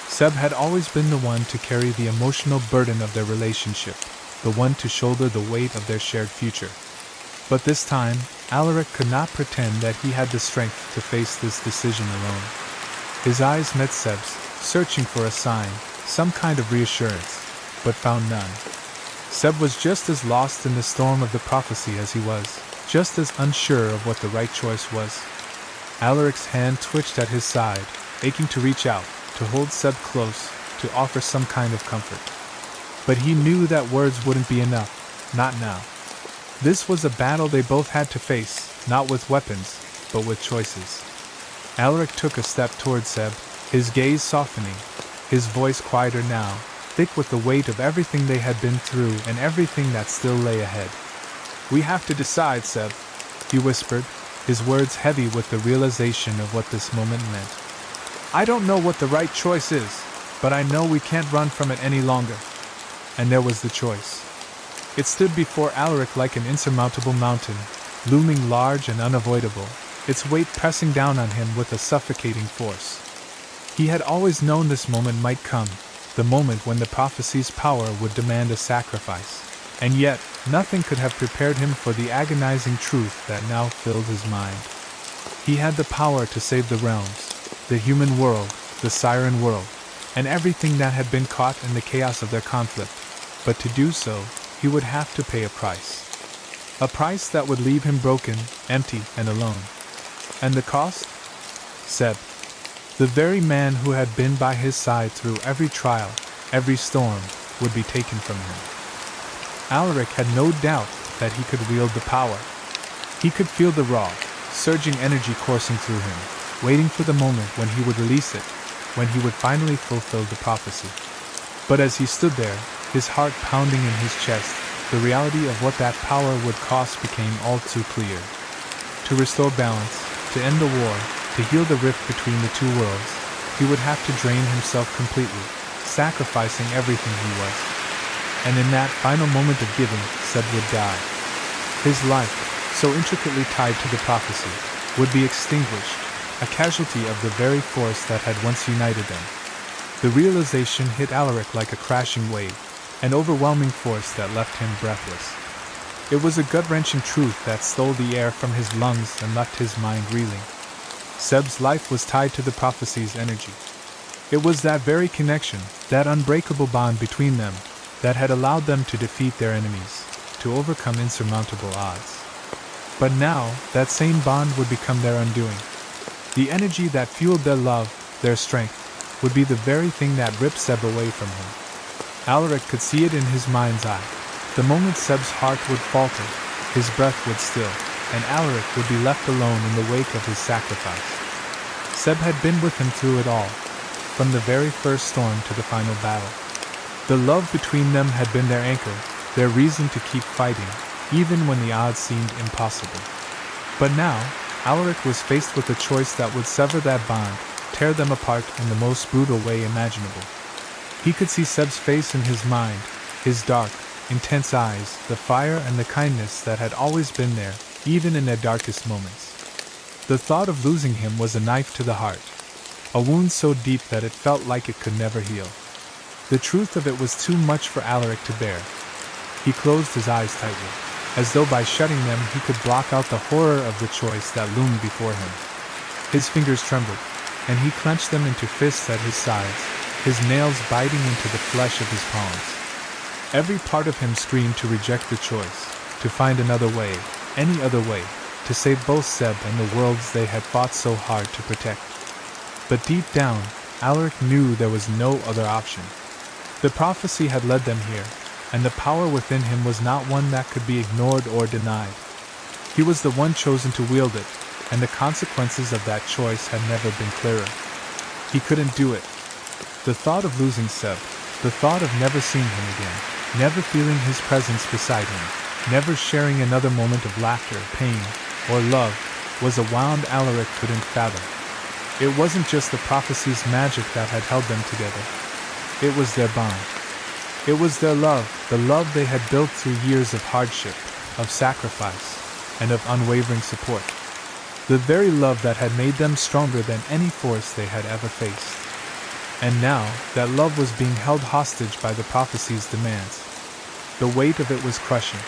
Seb had always been the one to carry the emotional burden of their relationship, the one to shoulder the weight of their shared future. But this time, Alaric could not pretend that he had the strength to face this decision alone. His eyes met Seb's, searching for a sign, some kind of reassurance, but found none. Seb was just as lost in the storm of the prophecy as he was, just as unsure of what the right choice was. Alaric's hand twitched at his side, aching to reach out, to hold Seb close, to offer some kind of comfort. But he knew that words wouldn't be enough, not now. This was a battle they both had to face, not with weapons, but with choices. Alaric took a step toward Seb, his gaze softening, his voice quieter now, thick with the weight of everything they had been through and everything that still lay ahead. "We have to decide, Seb," he whispered, his words heavy with the realization of what this moment meant. "I don't know what the right choice is, but I know we can't run from it any longer." And there was the choice. It stood before Alaric like an insurmountable mountain, looming large and unavoidable, its weight pressing down on him with a suffocating force. He had always known this moment might come, the moment when the prophecy's power would demand a sacrifice, and yet nothing could have prepared him for the agonizing truth that now filled his mind. He had the power to save the realms, the human world, the siren world, and everything that had been caught in the chaos of their conflict, but to do so, he would have to pay a price. A price that would leave him broken, empty, and alone. And the cost? Seb. The very man who had been by his side through every trial, every storm, would be taken from him. Alaric had no doubt that he could wield the power. He could feel the raw, surging energy coursing through him, waiting for the moment when he would release it, when he would finally fulfill the prophecy. But as he stood there, his heart pounding in his chest, the reality of what that power would cost became all too clear. To restore balance, to end the war, to heal the rift between the two worlds, he would have to drain himself completely, sacrificing everything he was. And in that final moment of giving, Seb would die. His life, so intricately tied to the prophecy, would be extinguished, a casualty of the very force that had once united them. The realization hit Alaric like a crashing wave, an overwhelming force that left him breathless. It was a gut-wrenching truth that stole the air from his lungs and left his mind reeling. Seb's life was tied to the prophecy's energy. It was that very connection, that unbreakable bond between them, that had allowed them to defeat their enemies, to overcome insurmountable odds. But now, that same bond would become their undoing. The energy that fueled their love, their strength, would be the very thing that ripped Seb away from him. Alaric could see it in his mind's eye. The moment Seb's heart would falter, his breath would still, and Alaric would be left alone in the wake of his sacrifice. Seb had been with him through it all, from the very first storm to the final battle. The love between them had been their anchor, their reason to keep fighting, even when the odds seemed impossible. But now, Alaric was faced with a choice that would sever that bond, tear them apart in the most brutal way imaginable. He could see Seb's face in his mind, his dark, intense eyes, the fire and the kindness that had always been there, even in their darkest moments. The thought of losing him was a knife to the heart, a wound so deep that it felt like it could never heal. The truth of it was too much for Alaric to bear. He closed his eyes tightly, as though by shutting them he could block out the horror of the choice that loomed before him. His fingers trembled, and he clenched them into fists at his sides, his nails biting into the flesh of his palms. Every part of him screamed to reject the choice, to find another way, any other way, to save both Seb and the worlds they had fought so hard to protect. But deep down, Alaric knew there was no other option. The prophecy had led them here, and the power within him was not one that could be ignored or denied. He was the one chosen to wield it, and the consequences of that choice had never been clearer. He couldn't do it. The thought of losing Seb, the thought of never seeing him again, never feeling his presence beside him, never sharing another moment of laughter, pain, or love, was a wound Alaric couldn't fathom. It wasn't just the prophecy's magic that had held them together. It was their bond. It was their love, the love they had built through years of hardship, of sacrifice, and of unwavering support. The very love that had made them stronger than any force they had ever faced. And now, that love was being held hostage by the prophecy's demands. The weight of it was crushing.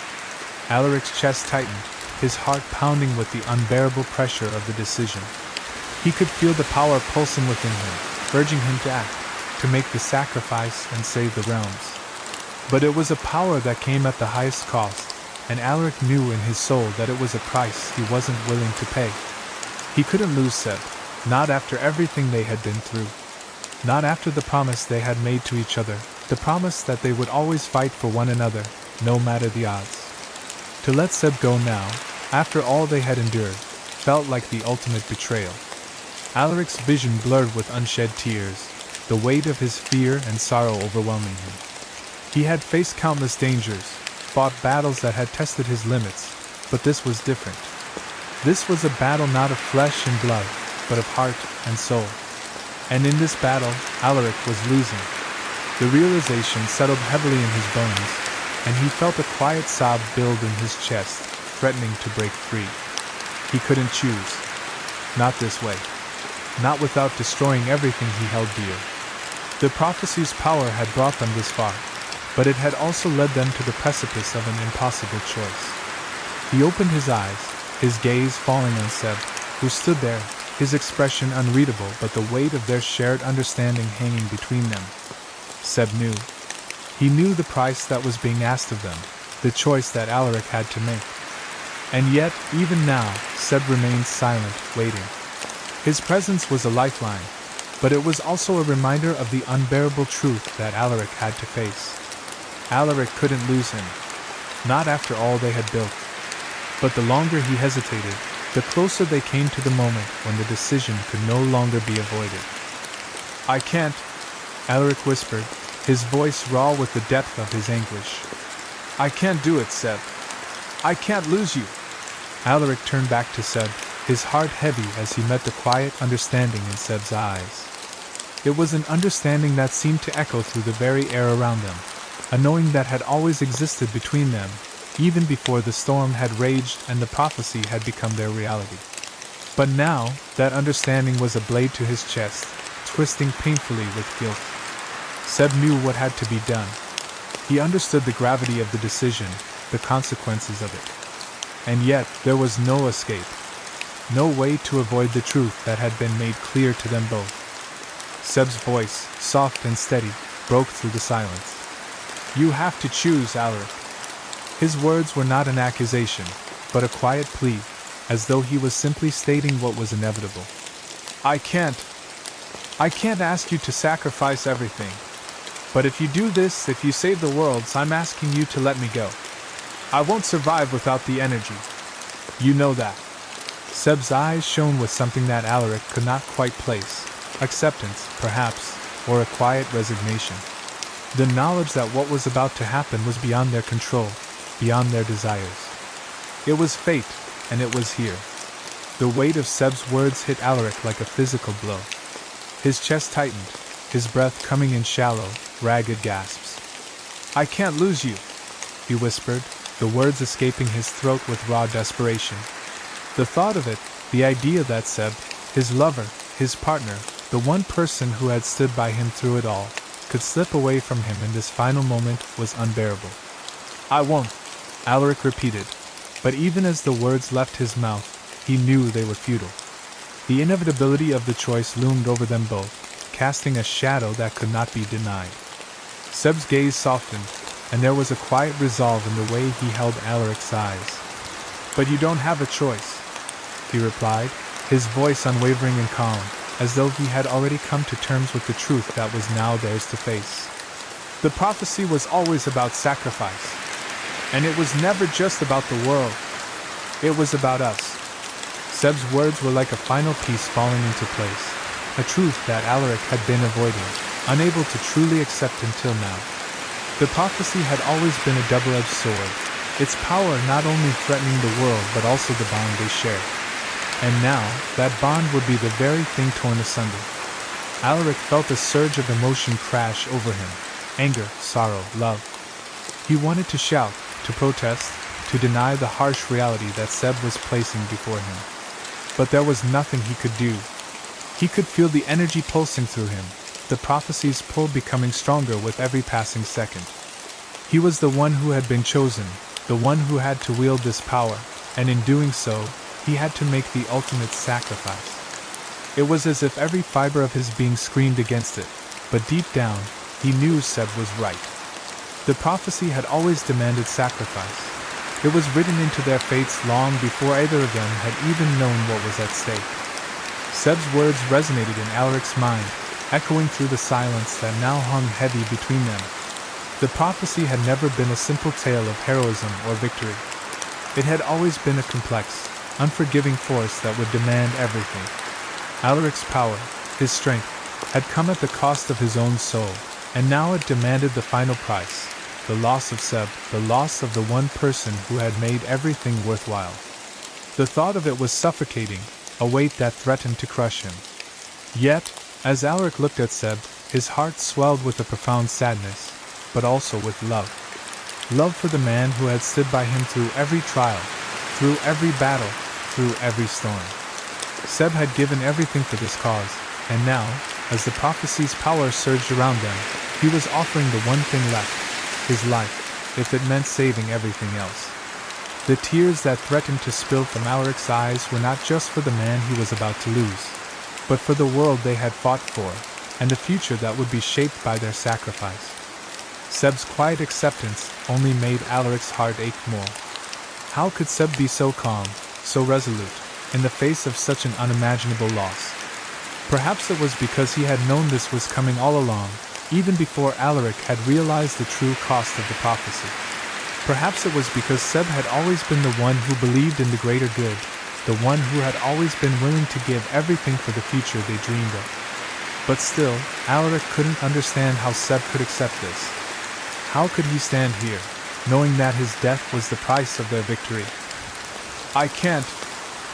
Alaric's chest tightened, his heart pounding with the unbearable pressure of the decision. He could feel the power pulsing within him, urging him to act, to make the sacrifice and save the realms. But it was a power that came at the highest cost, and Alaric knew in his soul that it was a price he wasn't willing to pay. He couldn't lose Seb, not after everything they had been through. Not after the promise they had made to each other, the promise that they would always fight for one another, no matter the odds. To let Seb go now, after all they had endured, felt like the ultimate betrayal. Alaric's vision blurred with unshed tears, the weight of his fear and sorrow overwhelming him. He had faced countless dangers, fought battles that had tested his limits, but this was different. This was a battle not of flesh and blood, but of heart and soul. And in this battle, Alaric was losing. The realization settled heavily in his bones, and he felt a quiet sob build in his chest, threatening to break free. He couldn't choose. Not this way. Not without destroying everything he held dear. The prophecy's power had brought them this far, but it had also led them to the precipice of an impossible choice. He opened his eyes, his gaze falling on Seb, who stood there, his expression unreadable but the weight of their shared understanding hanging between them. Seb knew. He knew the price that was being asked of them, the choice that Alaric had to make. And yet, even now, Seb remained silent, waiting. His presence was a lifeline, but it was also a reminder of the unbearable truth that Alaric had to face. Alaric couldn't lose him. not after all they had built. But the longer he hesitated, the closer they came to the moment when the decision could no longer be avoided. "I can't," Alaric whispered, his voice raw with the depth of his anguish. "I can't do it, Seb. I can't lose you." Alaric turned back to Seb, his heart heavy as he met the quiet understanding in Seb's eyes. It was an understanding that seemed to echo through the very air around them, a knowing that had always existed between them, even before the storm had raged and the prophecy had become their reality. But now, that understanding was a blade to his chest, twisting painfully with guilt. Seb knew what had to be done. He understood the gravity of the decision, the consequences of it. And yet, there was no escape. No way to avoid the truth that had been made clear to them both. Seb's voice, soft and steady, broke through the silence. "You have to choose, Alaric." His words were not an accusation, but a quiet plea, as though he was simply stating what was inevitable. I can't ask you to sacrifice everything. But if you do this, if you save the worlds, I'm asking you to let me go. I won't survive without the energy. You know that." Seb's eyes shone with something that Alaric could not quite place. Acceptance, perhaps, or a quiet resignation. The knowledge that what was about to happen was beyond their control, beyond their desires. It was fate, and it was here. The weight of Seb's words hit Alaric like a physical blow. His chest tightened, his breath coming in shallow, ragged gasps. "I can't lose you," he whispered, the words escaping his throat with raw desperation. The thought of it, the idea that Seb, his lover, his partner, the one person who had stood by him through it all, could slip away from him in this final moment was unbearable. "I won't," Alaric repeated, but even as the words left his mouth, he knew they were futile. The inevitability of the choice loomed over them both, casting a shadow that could not be denied. Seb's gaze softened, and there was a quiet resolve in the way he held Alaric's eyes. "But you don't have a choice," he replied, his voice unwavering and calm, as though he had already come to terms with the truth that was now theirs to face. "The prophecy was always about sacrifice. And it was never just about the world. It was about us." Seb's words were like a final piece falling into place, a truth that Alaric had been avoiding, unable to truly accept until now. The prophecy had always been a double-edged sword, its power not only threatening the world but also the bond they shared. And now, that bond would be the very thing torn asunder. Alaric felt a surge of emotion crash over him: anger, sorrow, love. He wanted to shout, to protest, to deny the harsh reality that Seb was placing before him. But there was nothing he could do. He could feel the energy pulsing through him, the prophecy's pull becoming stronger with every passing second. He was the one who had been chosen, the one who had to wield this power, and in doing so, he had to make the ultimate sacrifice. It was as if every fiber of his being screamed against it, but deep down, he knew Seb was right. The prophecy had always demanded sacrifice. It was written into their fates long before either of them had even known what was at stake. Seb's words resonated in Alaric's mind, echoing through the silence that now hung heavy between them. The prophecy had never been a simple tale of heroism or victory. It had always been a complex, unforgiving force that would demand everything. Alaric's power, his strength, had come at the cost of his own soul, and now it demanded the final price: the loss of Seb, the loss of the one person who had made everything worthwhile. The thought of it was suffocating, a weight that threatened to crush him. Yet, as Alaric looked at Seb, his heart swelled with a profound sadness, but also with love. Love for the man who had stood by him through every trial, through every battle, through every storm. Seb had given everything for this cause, and now, as the prophecy's power surged around them, he was offering the one thing left: his life, if it meant saving everything else. The tears that threatened to spill from Alaric's eyes were not just for the man he was about to lose, but for the world they had fought for, and the future that would be shaped by their sacrifice. Seb's quiet acceptance only made Alaric's heart ache more. How could Seb be so calm, so resolute, in the face of such an unimaginable loss? Perhaps it was because he had known this was coming all along, even before Alaric had realized the true cost of the prophecy. Perhaps it was because Seb had always been the one who believed in the greater good, the one who had always been willing to give everything for the future they dreamed of. But still, Alaric couldn't understand how Seb could accept this. How could he stand here, knowing that his death was the price of their victory? I can't.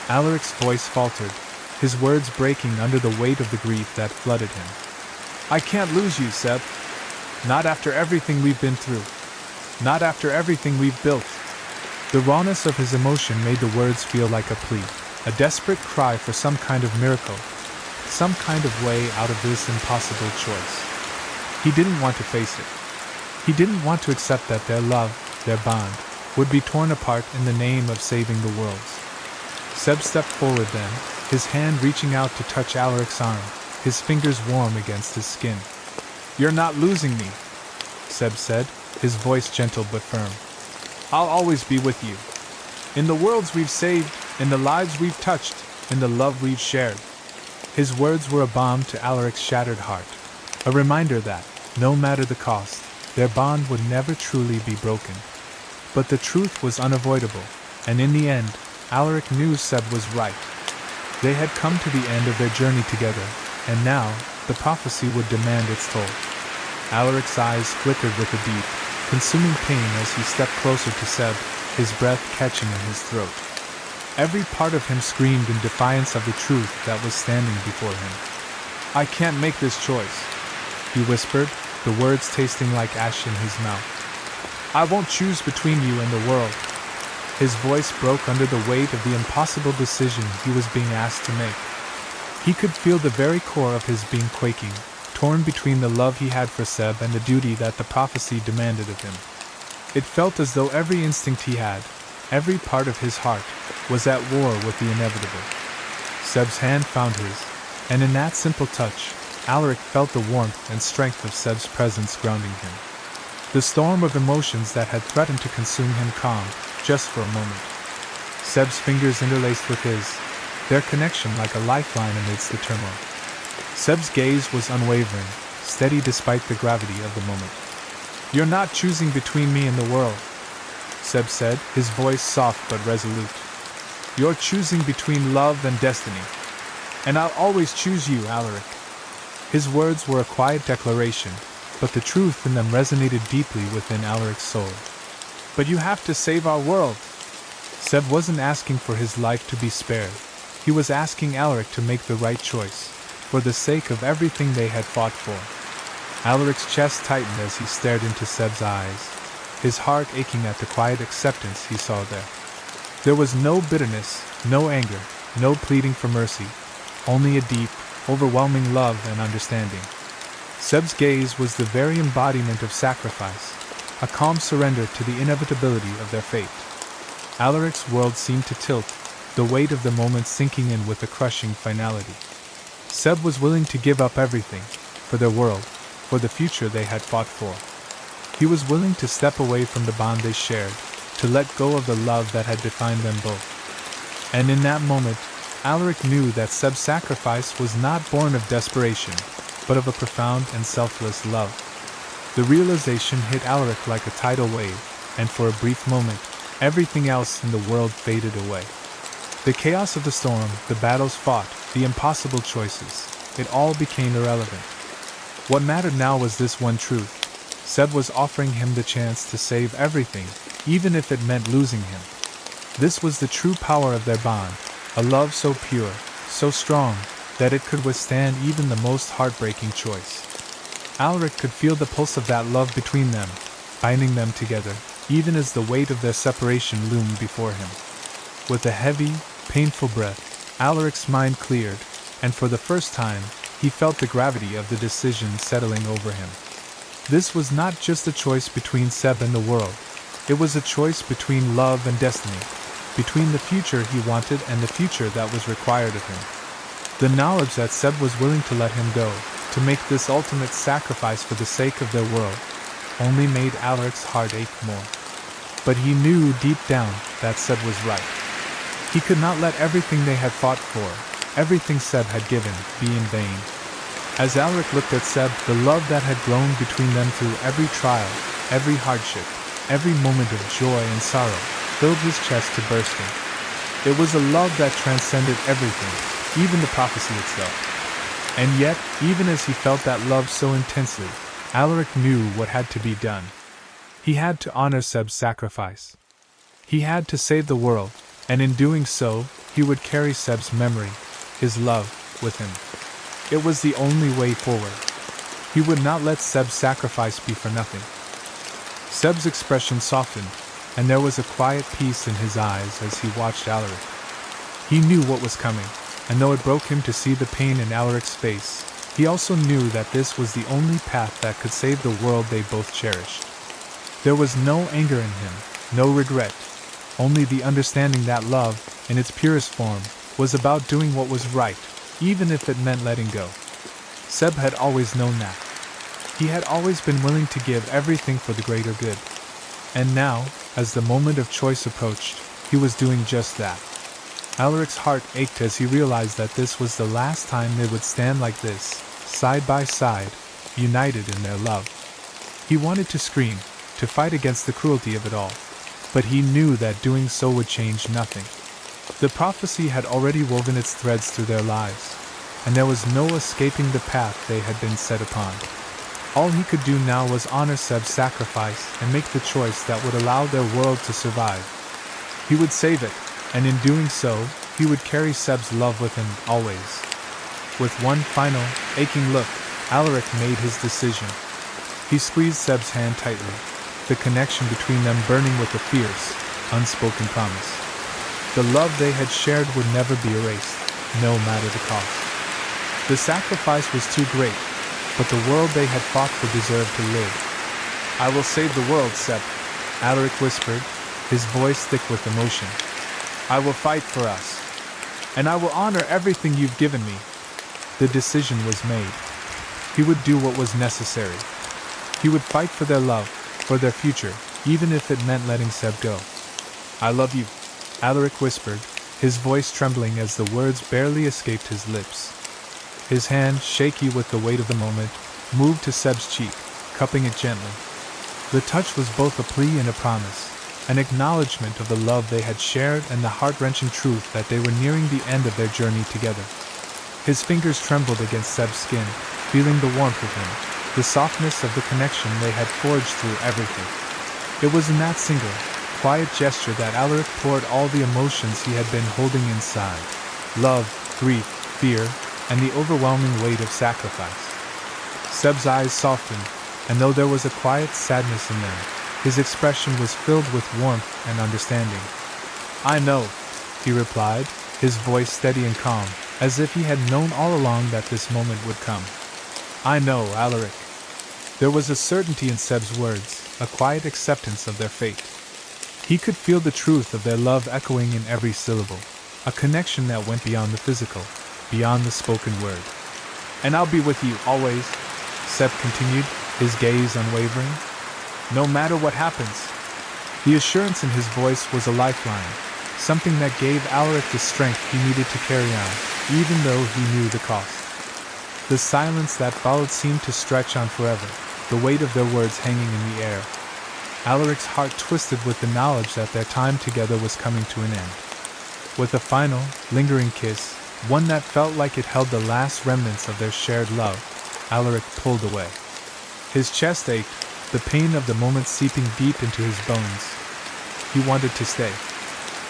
Alaric's voice faltered, his words breaking under the weight of the grief that flooded him. I can't lose you, Seb. Not after everything we've been through. Not after everything we've built. The rawness of his emotion made the words feel like a plea, a desperate cry for some kind of miracle, some kind of way out of this impossible choice. He didn't want to face it. He didn't want to accept that their love, their bond, would be torn apart in the name of saving the world. Seb stepped forward then, his hand reaching out to touch Alaric's arm, his fingers warm against his skin. You're not losing me, Seb said, his voice gentle but firm. I'll always be with you. In the worlds we've saved, in the lives we've touched, in the love we've shared. His words were a balm to Alaric's shattered heart, a reminder that, no matter the cost, their bond would never truly be broken. But the truth was unavoidable, and in the end, Alaric knew Seb was right. They had come to the end of their journey together, and now, the prophecy would demand its toll. Alaric's eyes flickered with a deep, consuming pain as he stepped closer to Seb, his breath catching in his throat. Every part of him screamed in defiance of the truth that was standing before him. I can't make this choice, he whispered, the words tasting like ash in his mouth. I won't choose between you and the world. His voice broke under the weight of the impossible decision he was being asked to make. He could feel the very core of his being quaking, torn between the love he had for Seb and the duty that the prophecy demanded of him. It felt as though every instinct he had, every part of his heart, was at war with the inevitable. Seb's hand found his, and in that simple touch, Alaric felt the warmth and strength of Seb's presence grounding him. The storm of emotions that had threatened to consume him calmed, just for a moment. Seb's fingers interlaced with his, their connection like a lifeline amidst the turmoil. Seb's gaze was unwavering, steady despite the gravity of the moment. You're not choosing between me and the world, Seb said, his voice soft but resolute. You're choosing between love and destiny. And I'll always choose you, Alaric. His words were a quiet declaration, but the truth in them resonated deeply within Alaric's soul. But you have to save our world. Seb wasn't asking for his life to be spared. He was asking Alaric to make the right choice, for the sake of everything they had fought for. Alaric's chest tightened as he stared into Seb's eyes, his heart aching at the quiet acceptance he saw there. There was no bitterness, no anger, no pleading for mercy, only a deep, overwhelming love and understanding. Seb's gaze was the very embodiment of sacrifice, a calm surrender to the inevitability of their fate. Alaric's world seemed to tilt, the weight of the moment sinking in with a crushing finality. Seb was willing to give up everything, for their world, for the future they had fought for. He was willing to step away from the bond they shared, to let go of the love that had defined them both. And in that moment, Alaric knew that Seb's sacrifice was not born of desperation, but of a profound and selfless love. The realization hit Alaric like a tidal wave, and for a brief moment, everything else in the world faded away. The chaos of the storm, the battles fought, the impossible choices, it all became irrelevant. What mattered now was this one truth. Seb was offering him the chance to save everything, even if it meant losing him. This was the true power of their bond, a love so pure, so strong, that it could withstand even the most heartbreaking choice. Alaric could feel the pulse of that love between them, binding them together, even as the weight of their separation loomed before him. With a heavy, painful breath, Alaric's mind cleared, and for the first time, he felt the gravity of the decision settling over him. This was not just a choice between Seb and the world. It was a choice between love and destiny, between the future he wanted and the future that was required of him. The knowledge that Seb was willing to let him go, to make this ultimate sacrifice for the sake of their world, only made Alaric's heart ache more. But he knew deep down that Seb was right. He could not let everything they had fought for, everything Seb had given, be in vain. As Alaric looked at Seb, the love that had grown between them through every trial, every hardship, every moment of joy and sorrow filled his chest to bursting. It was a love that transcended everything, even the prophecy itself. And yet, even as he felt that love so intensely, Alaric knew what had to be done. He had to honor Seb's sacrifice. He had to save the world, and in doing so, he would carry Seb's memory, his love, with him. It was the only way forward. He would not let Seb's sacrifice be for nothing. Seb's expression softened, and there was a quiet peace in his eyes as he watched Alaric. He knew what was coming, and though it broke him to see the pain in Alaric's face, he also knew that this was the only path that could save the world they both cherished. There was no anger in him, no regret, only the understanding that love, in its purest form, was about doing what was right, even if it meant letting go. Seb had always known that. He had always been willing to give everything for the greater good. And now, as the moment of choice approached, he was doing just that. Alaric's heart ached as he realized that this was the last time they would stand like this, side by side, united in their love. He wanted to scream, to fight against the cruelty of it all, but he knew that doing so would change nothing. The prophecy had already woven its threads through their lives, and there was no escaping the path they had been set upon. All he could do now was honor Seb's sacrifice and make the choice that would allow their world to survive. He would save it, and in doing so, he would carry Seb's love with him always. With one final, aching look, Alaric made his decision. He squeezed Seb's hand tightly, the connection between them burning with a fierce, unspoken promise. The love they had shared would never be erased, no matter the cost. The sacrifice was too great, but the world they had fought for deserved to live. "I will save the world, Seb," Alaric whispered, his voice thick with emotion. "I will fight for us. And I will honor everything you've given me." The decision was made. He would do what was necessary. He would fight for their love, for their future, even if it meant letting Seb go. "I love you," Alaric whispered, his voice trembling as the words barely escaped his lips. His hand, shaky with the weight of the moment, moved to Seb's cheek, cupping it gently. The touch was both a plea and a promise, an acknowledgement of the love they had shared and the heart-wrenching truth that they were nearing the end of their journey together. His fingers trembled against Seb's skin, feeling the warmth of him, the softness of the connection they had forged through everything. It was in that single, quiet gesture that Alaric poured all the emotions he had been holding inside: love, grief, fear, and the overwhelming weight of sacrifice. Seb's eyes softened, and though there was a quiet sadness in them, his expression was filled with warmth and understanding. "I know," he replied, his voice steady and calm, as if he had known all along that this moment would come. "I know, Alaric." There was a certainty in Seb's words, a quiet acceptance of their fate. He could feel the truth of their love echoing in every syllable, a connection that went beyond the physical, beyond the spoken word. "And I'll be with you always," Seb continued, his gaze unwavering. "No matter what happens." The assurance in his voice was a lifeline, something that gave Alaric the strength he needed to carry on, even though he knew the cost. The silence that followed seemed to stretch on forever, the weight of their words hanging in the air. Alaric's heart twisted with the knowledge that their time together was coming to an end. With a final, lingering kiss, one that felt like it held the last remnants of their shared love, Alaric pulled away. His chest ached, the pain of the moment seeping deep into his bones. He wanted to stay.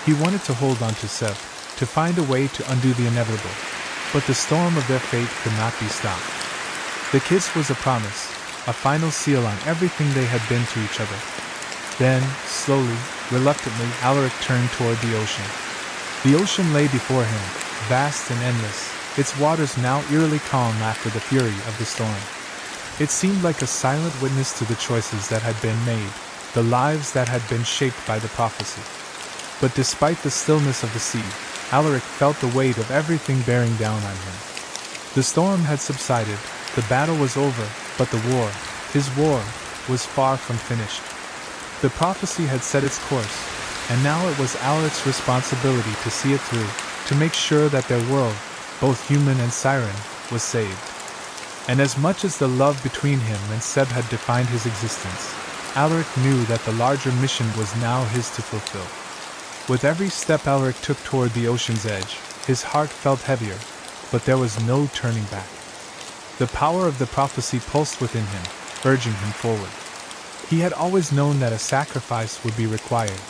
He wanted to hold on to Seb, to find a way to undo the inevitable. But the storm of their fate could not be stopped. The kiss was a promise, a final seal on everything they had been to each other. Then, slowly, reluctantly, Alaric turned toward the ocean. The ocean lay before him, vast and endless, its waters now eerily calm after the fury of the storm. It seemed like a silent witness to the choices that had been made, the lives that had been shaped by the prophecy. But despite the stillness of the sea, Alaric felt the weight of everything bearing down on him. The storm had subsided, the battle was over, but the war, his war, was far from finished. The prophecy had set its course, and now it was Alaric's responsibility to see it through, to make sure that their world, both human and siren, was saved. And as much as the love between him and Seb had defined his existence, Alaric knew that the larger mission was now his to fulfill. With every step Alaric took toward the ocean's edge, his heart felt heavier, but there was no turning back. The power of the prophecy pulsed within him, urging him forward. He had always known that a sacrifice would be required.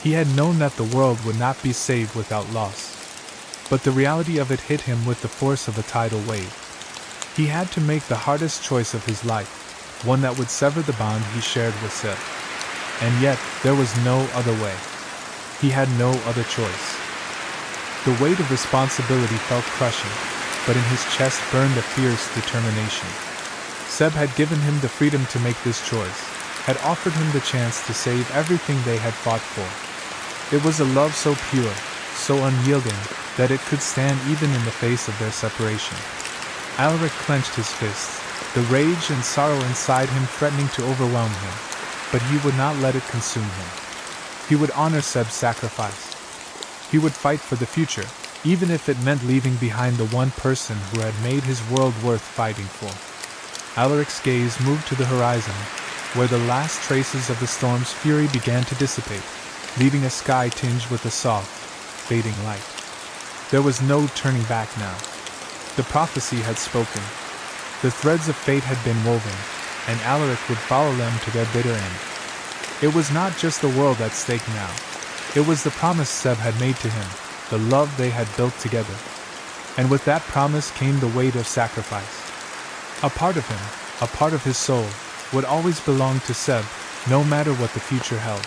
He had known that the world would not be saved without loss. But the reality of it hit him with the force of a tidal wave. He had to make the hardest choice of his life, one that would sever the bond he shared with Seb. And yet, there was no other way. He had no other choice. The weight of responsibility felt crushing, but in his chest burned a fierce determination. Seb had given him the freedom to make this choice, had offered him the chance to save everything they had fought for. It was a love so pure, so unyielding, that it could stand even in the face of their separation. Alaric clenched his fists, the rage and sorrow inside him threatening to overwhelm him, but he would not let it consume him. He would honor Seb's sacrifice. He would fight for the future, even if it meant leaving behind the one person who had made his world worth fighting for. Alaric's gaze moved to the horizon, where the last traces of the storm's fury began to dissipate, leaving a sky tinged with a soft, fading light. There was no turning back now. The prophecy had spoken. The threads of fate had been woven, and Alaric would follow them to their bitter end. It was not just the world at stake now. It was the promise Seb had made to him, the love they had built together. And with that promise came the weight of sacrifice. A part of him, a part of his soul, would always belong to Seb, no matter what the future held.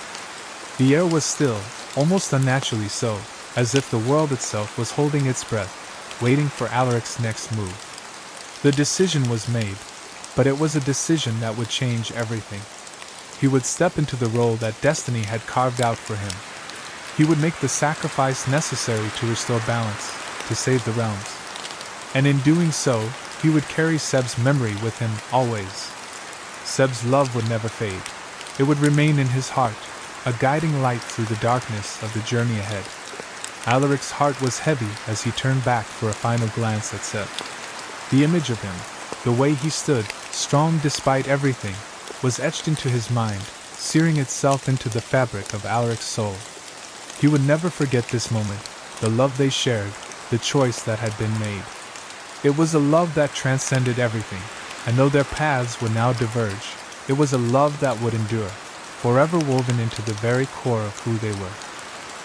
The air was still, almost unnaturally so, as if the world itself was holding its breath, waiting for Alaric's next move. The decision was made, but it was a decision that would change everything. He would step into the role that destiny had carved out for him. He would make the sacrifice necessary to restore balance, to save the realms. And in doing so, he would carry Seb's memory with him always. Seb's love would never fade. It would remain in his heart, a guiding light through the darkness of the journey ahead. Alaric's heart was heavy as he turned back for a final glance at Seb. The image of him, the way he stood, strong despite everything, was etched into his mind, searing itself into the fabric of Alaric's soul. He would never forget this moment, the love they shared, the choice that had been made. It was a love that transcended everything, and though their paths would now diverge, it was a love that would endure, forever woven into the very core of who they were.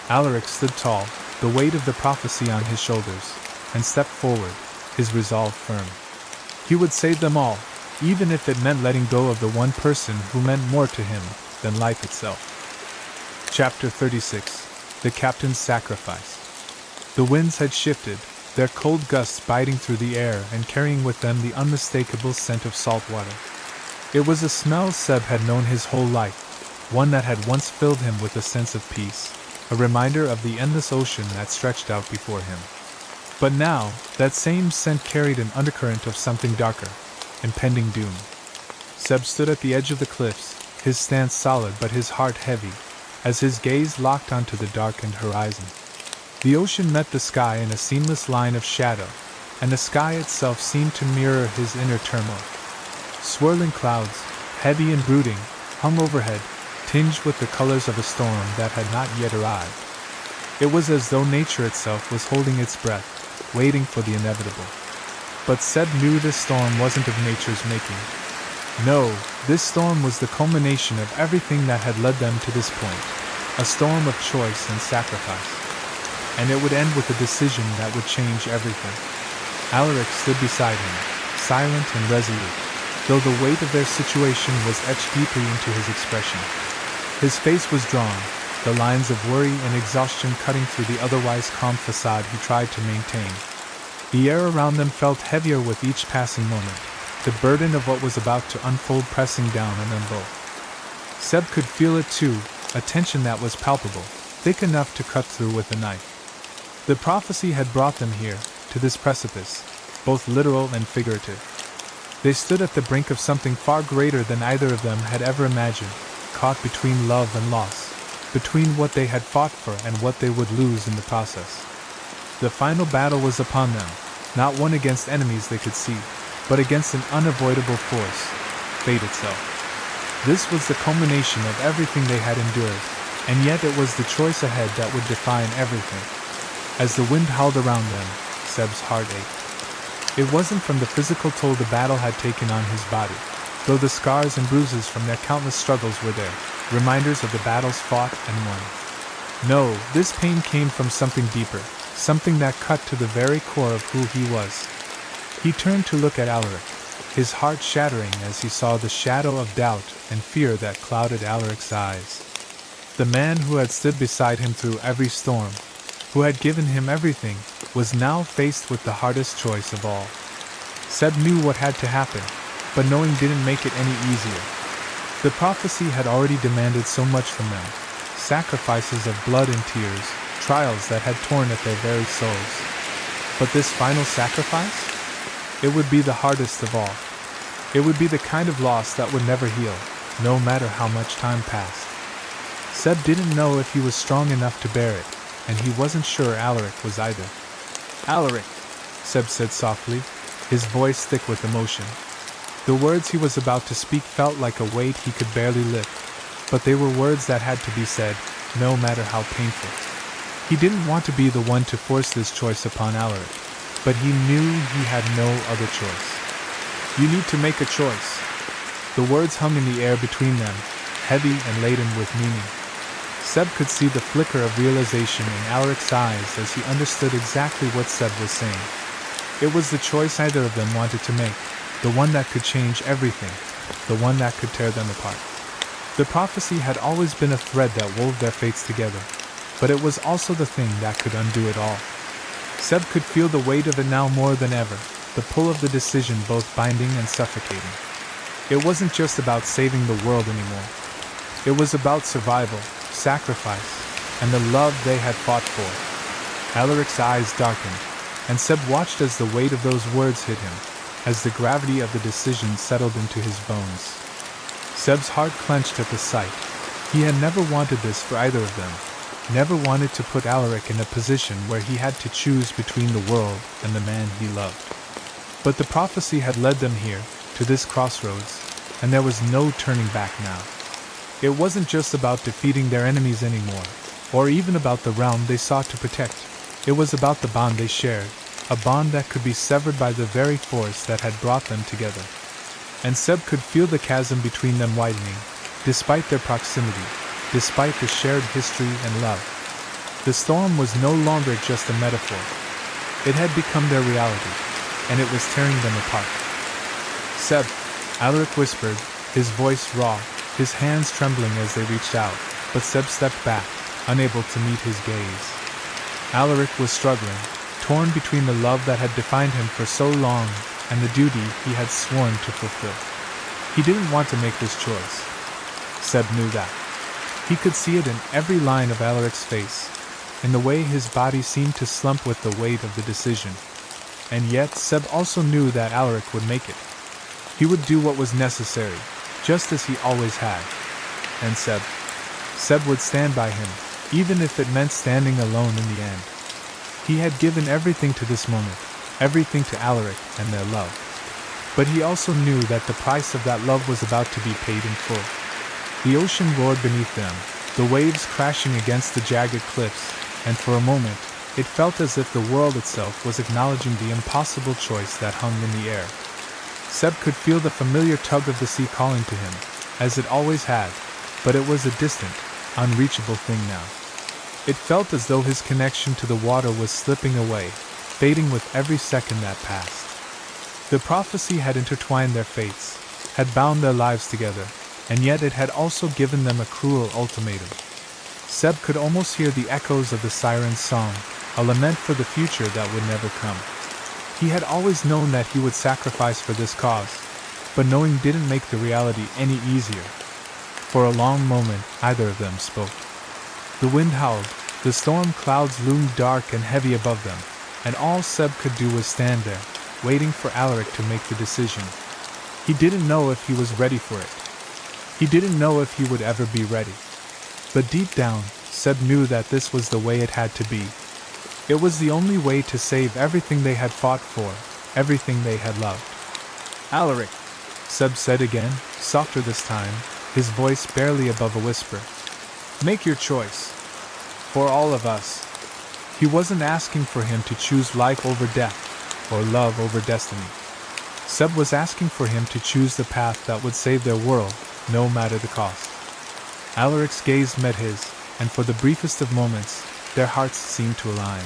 Alaric stood tall, the weight of the prophecy on his shoulders, and stepped forward, his resolve firm. He would save them all, even if it meant letting go of the one person who meant more to him than life itself. Chapter 36. The Captain's Sacrifice. The winds had shifted, their cold gusts biting through the air and carrying with them the unmistakable scent of salt water. It was a smell Seb had known his whole life, one that had once filled him with a sense of peace, a reminder of the endless ocean that stretched out before him. But now, that same scent carried an undercurrent of something darker, impending doom. Seb stood at the edge of the cliffs, his stance solid but his heart heavy, as his gaze locked onto the darkened horizon. The ocean met the sky in a seamless line of shadow, and the sky itself seemed to mirror his inner turmoil. Swirling clouds, heavy and brooding, hung overhead, tinged with the colors of a storm that had not yet arrived. It was as though nature itself was holding its breath, waiting for the inevitable. But Seb knew this storm wasn't of nature's making. No, this storm was the culmination of everything that had led them to this point, a storm of choice and sacrifice. And it would end with a decision that would change everything. Alaric stood beside him, silent and resolute, though the weight of their situation was etched deeply into his expression. His face was drawn, the lines of worry and exhaustion cutting through the otherwise calm facade he tried to maintain. The air around them felt heavier with each passing moment, the burden of what was about to unfold pressing down on them both. Seb could feel it too, a tension that was palpable, thick enough to cut through with a knife. The prophecy had brought them here, to this precipice, both literal and figurative. They stood at the brink of something far greater than either of them had ever imagined, caught between love and loss, between what they had fought for and what they would lose in the process. The final battle was upon them, not one against enemies they could see, but against an unavoidable force, fate itself. This was the culmination of everything they had endured, and yet it was the choice ahead that would define everything. As the wind howled around them, Seb's heart ached. It wasn't from the physical toll the battle had taken on his body, though the scars and bruises from their countless struggles were there, reminders of the battles fought and won. No, this pain came from something deeper, something that cut to the very core of who he was. He turned to look at Alaric, his heart shattering as he saw the shadow of doubt and fear that clouded Alaric's eyes. The man who had stood beside him through every storm, who had given him everything, was now faced with the hardest choice of all. Seb knew what had to happen, but knowing didn't make it any easier. The prophecy had already demanded so much from them, sacrifices of blood and tears, trials that had torn at their very souls. But this final sacrifice? It would be the hardest of all. It would be the kind of loss that would never heal, no matter how much time passed. Seb didn't know if he was strong enough to bear it, and he wasn't sure Alaric was either. "Alaric," Seb said softly, his voice thick with emotion. The words he was about to speak felt like a weight he could barely lift, but they were words that had to be said, no matter how painful. He didn't want to be the one to force this choice upon Alaric, but he knew he had no other choice. "You need to make a choice." The words hung in the air between them, heavy and laden with meaning. Seb could see the flicker of realization in Alaric's eyes as he understood exactly what Seb was saying. It was the choice either of them wanted to make, the one that could change everything, the one that could tear them apart. The prophecy had always been a thread that wove their fates together, but it was also the thing that could undo it all. Seb could feel the weight of it now more than ever, the pull of the decision both binding and suffocating. It wasn't just about saving the world anymore. It was about survival, sacrifice, and the love they had fought for. Alaric's eyes darkened, and Seb watched as the weight of those words hit him, as the gravity of the decision settled into his bones. Seb's heart clenched at the sight. He had never wanted this for either of them, never wanted to put Alaric in a position where he had to choose between the world and the man he loved. But the prophecy had led them here, to this crossroads, and there was no turning back now. It wasn't just about defeating their enemies anymore, or even about the realm they sought to protect. It was about the bond they shared, a bond that could be severed by the very force that had brought them together. And Seb could feel the chasm between them widening, despite their proximity, despite the shared history and love. The storm was no longer just a metaphor. It had become their reality, and it was tearing them apart. "Seb," Alaric whispered, his voice raw, his hands trembling as they reached out, but Seb stepped back, unable to meet his gaze. Alaric was struggling, torn between the love that had defined him for so long and the duty he had sworn to fulfill. He didn't want to make this choice. Seb knew that. He could see it in every line of Alaric's face, in the way his body seemed to slump with the weight of the decision. And yet Seb also knew that Alaric would make it. He would do what was necessary, just as he always had. And Seb would stand by him, even if it meant standing alone in the end. He had given everything to this moment, everything to Alaric and their love. But he also knew that the price of that love was about to be paid in full. The ocean roared beneath them, the waves crashing against the jagged cliffs, and for a moment, it felt as if the world itself was acknowledging the impossible choice that hung in the air. Seb could feel the familiar tug of the sea calling to him, as it always had, but it was a distant, unreachable thing now. It felt as though his connection to the water was slipping away, fading with every second that passed. The prophecy had intertwined their fates, had bound their lives together, and yet it had also given them a cruel ultimatum. Seb could almost hear the echoes of the siren's song, a lament for the future that would never come. He had always known that he would sacrifice for this cause, but knowing didn't make the reality any easier. For a long moment, either of them spoke. The wind howled, the storm clouds loomed dark and heavy above them, and all Seb could do was stand there, waiting for Alaric to make the decision. He didn't know if he was ready for it. He didn't know if he would ever be ready. But deep down, Seb knew that this was the way it had to be. It was the only way to save everything they had fought for, everything they had loved. "Alaric," Seb said again, softer this time, his voice barely above a whisper. Make your choice. For all of us. He wasn't asking for him to choose life over death, or love over destiny. Seb was asking for him to choose the path that would save their world, no matter the cost. Alaric's gaze met his, and for the briefest of moments, their hearts seemed to align.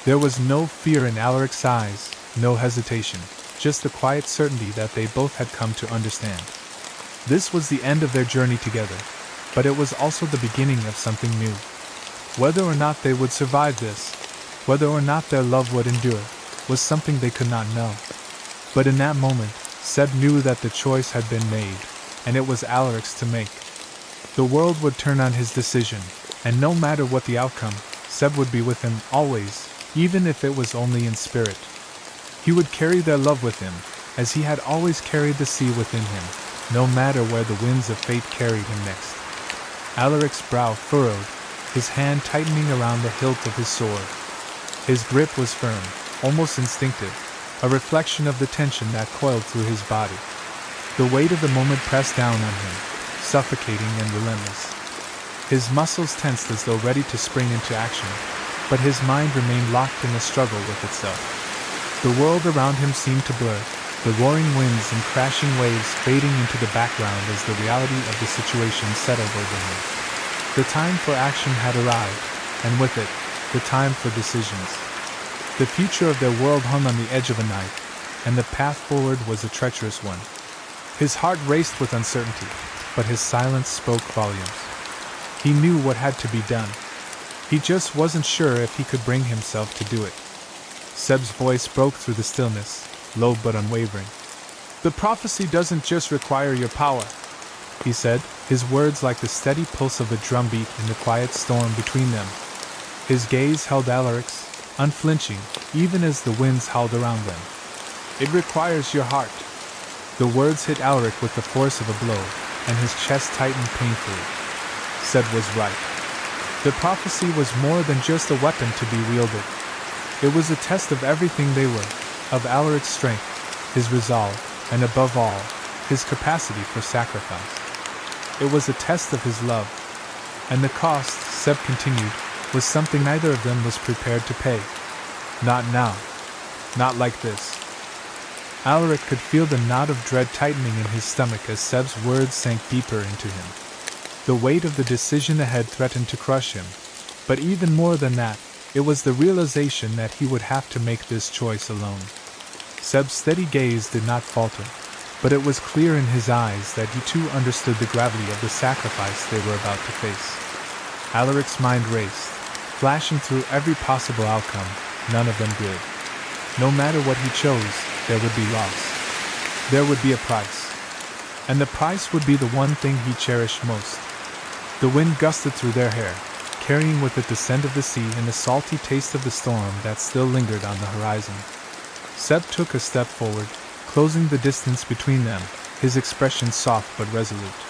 There was no fear in Alaric's eyes, no hesitation, just the quiet certainty that they both had come to understand. This was the end of their journey together, but it was also the beginning of something new. Whether or not they would survive this, whether or not their love would endure, was something they could not know. But in that moment, Seb knew that the choice had been made, and it was Alaric's to make. The world would turn on his decision, and no matter what the outcome, Seb would be with him always, even if it was only in spirit. He would carry their love with him, as he had always carried the sea within him, no matter where the winds of fate carried him next. Alaric's brow furrowed, his hand tightening around the hilt of his sword. His grip was firm, almost instinctive, a reflection of the tension that coiled through his body. The weight of the moment pressed down on him, suffocating and relentless. His muscles tensed as though ready to spring into action, but his mind remained locked in a struggle with itself. The world around him seemed to blur, the roaring winds and crashing waves fading into the background as the reality of the situation settled over him. The time for action had arrived, and with it, the time for decisions. The future of their world hung on the edge of a knife, and the path forward was a treacherous one. His heart raced with uncertainty, but his silence spoke volumes. He knew what had to be done. He just wasn't sure if he could bring himself to do it. Seb's voice broke through the stillness, low but unwavering. The prophecy doesn't just require your power, he said, his words like the steady pulse of a drumbeat in the quiet storm between them. His gaze held Alaric's, unflinching, even as the winds howled around them. It requires your heart. The words hit Alaric with the force of a blow, and his chest tightened painfully. Seb was right. The prophecy was more than just a weapon to be wielded. It was a test of everything they were, of Alaric's strength, his resolve, and above all, his capacity for sacrifice. It was a test of his love, and the cost, Seb continued, was something neither of them was prepared to pay. Not now. Not like this. Alaric could feel the knot of dread tightening in his stomach as Seb's words sank deeper into him. The weight of the decision ahead threatened to crush him, but even more than that, it was the realization that he would have to make this choice alone. Seb's steady gaze did not falter, but it was clear in his eyes that he too understood the gravity of the sacrifice they were about to face. Alaric's mind raced, flashing through every possible outcome, none of them good. No matter what he chose, there would be loss. There would be a price. And the price would be the one thing he cherished most. The wind gusted through their hair, carrying with it the scent of the sea and the salty taste of the storm that still lingered on the horizon. Seb took a step forward, closing the distance between them, his expression soft but resolute.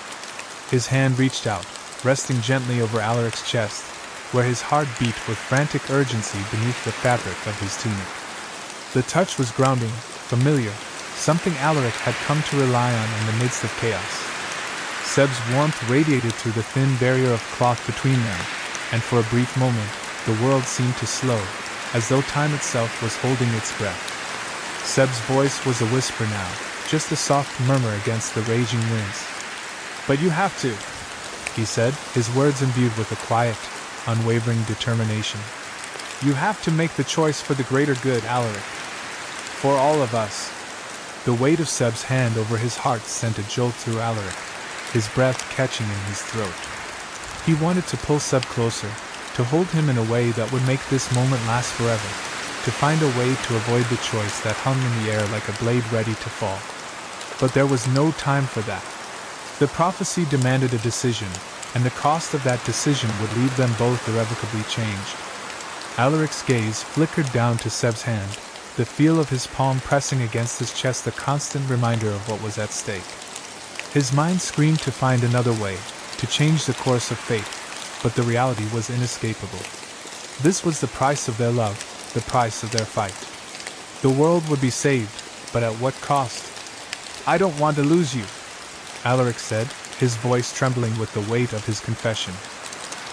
His hand reached out, resting gently over Alaric's chest, where his heart beat with frantic urgency beneath the fabric of his tunic. The touch was grounding, familiar, something Alaric had come to rely on in the midst of chaos. Seb's warmth radiated through the thin barrier of cloth between them, and for a brief moment, the world seemed to slow, as though time itself was holding its breath. Seb's voice was a whisper now, just a soft murmur against the raging winds. But you have to, he said, his words imbued with a quiet, unwavering determination. You have to make the choice for the greater good, Alaric. For all of us. The weight of Seb's hand over his heart sent a jolt through Alaric, his breath catching in his throat. He wanted to pull Seb closer, to hold him in a way that would make this moment last forever, to find a way to avoid the choice that hung in the air like a blade ready to fall. But there was no time for that. The prophecy demanded a decision, and the cost of that decision would leave them both irrevocably changed. Alaric's gaze flickered down to Seb's hand, the feel of his palm pressing against his chest a constant reminder of what was at stake. His mind screamed to find another way, to change the course of fate, but the reality was inescapable. This was the price of their love, the price of their fight. The world would be saved, but at what cost? I don't want to lose you, Alaric said, his voice trembling with the weight of his confession.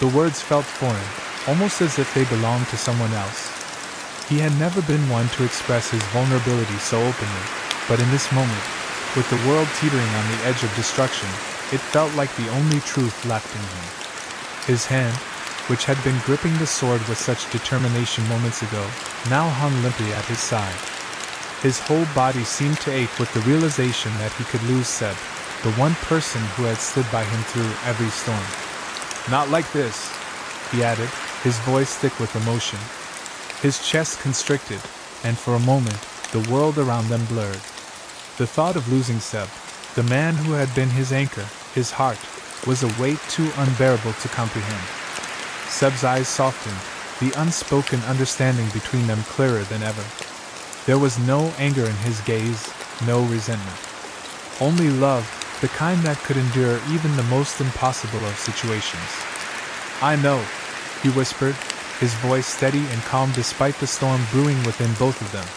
The words felt foreign, almost as if they belonged to someone else. He had never been one to express his vulnerability so openly, but in this moment, with the world teetering on the edge of destruction, it felt like the only truth left in him. His hand, which had been gripping the sword with such determination moments ago, now hung limply at his side. His whole body seemed to ache with the realization that he could lose Seb, the one person who had stood by him through every storm. "Not like this," he added, his voice thick with emotion. His chest constricted, and for a moment, the world around them blurred. The thought of losing Seb, the man who had been his anchor, his heart, was a weight too unbearable to comprehend. Seb's eyes softened, the unspoken understanding between them clearer than ever. There was no anger in his gaze, no resentment. Only love, the kind that could endure even the most impossible of situations. "I know," he whispered, his voice steady and calm despite the storm brewing within both of them.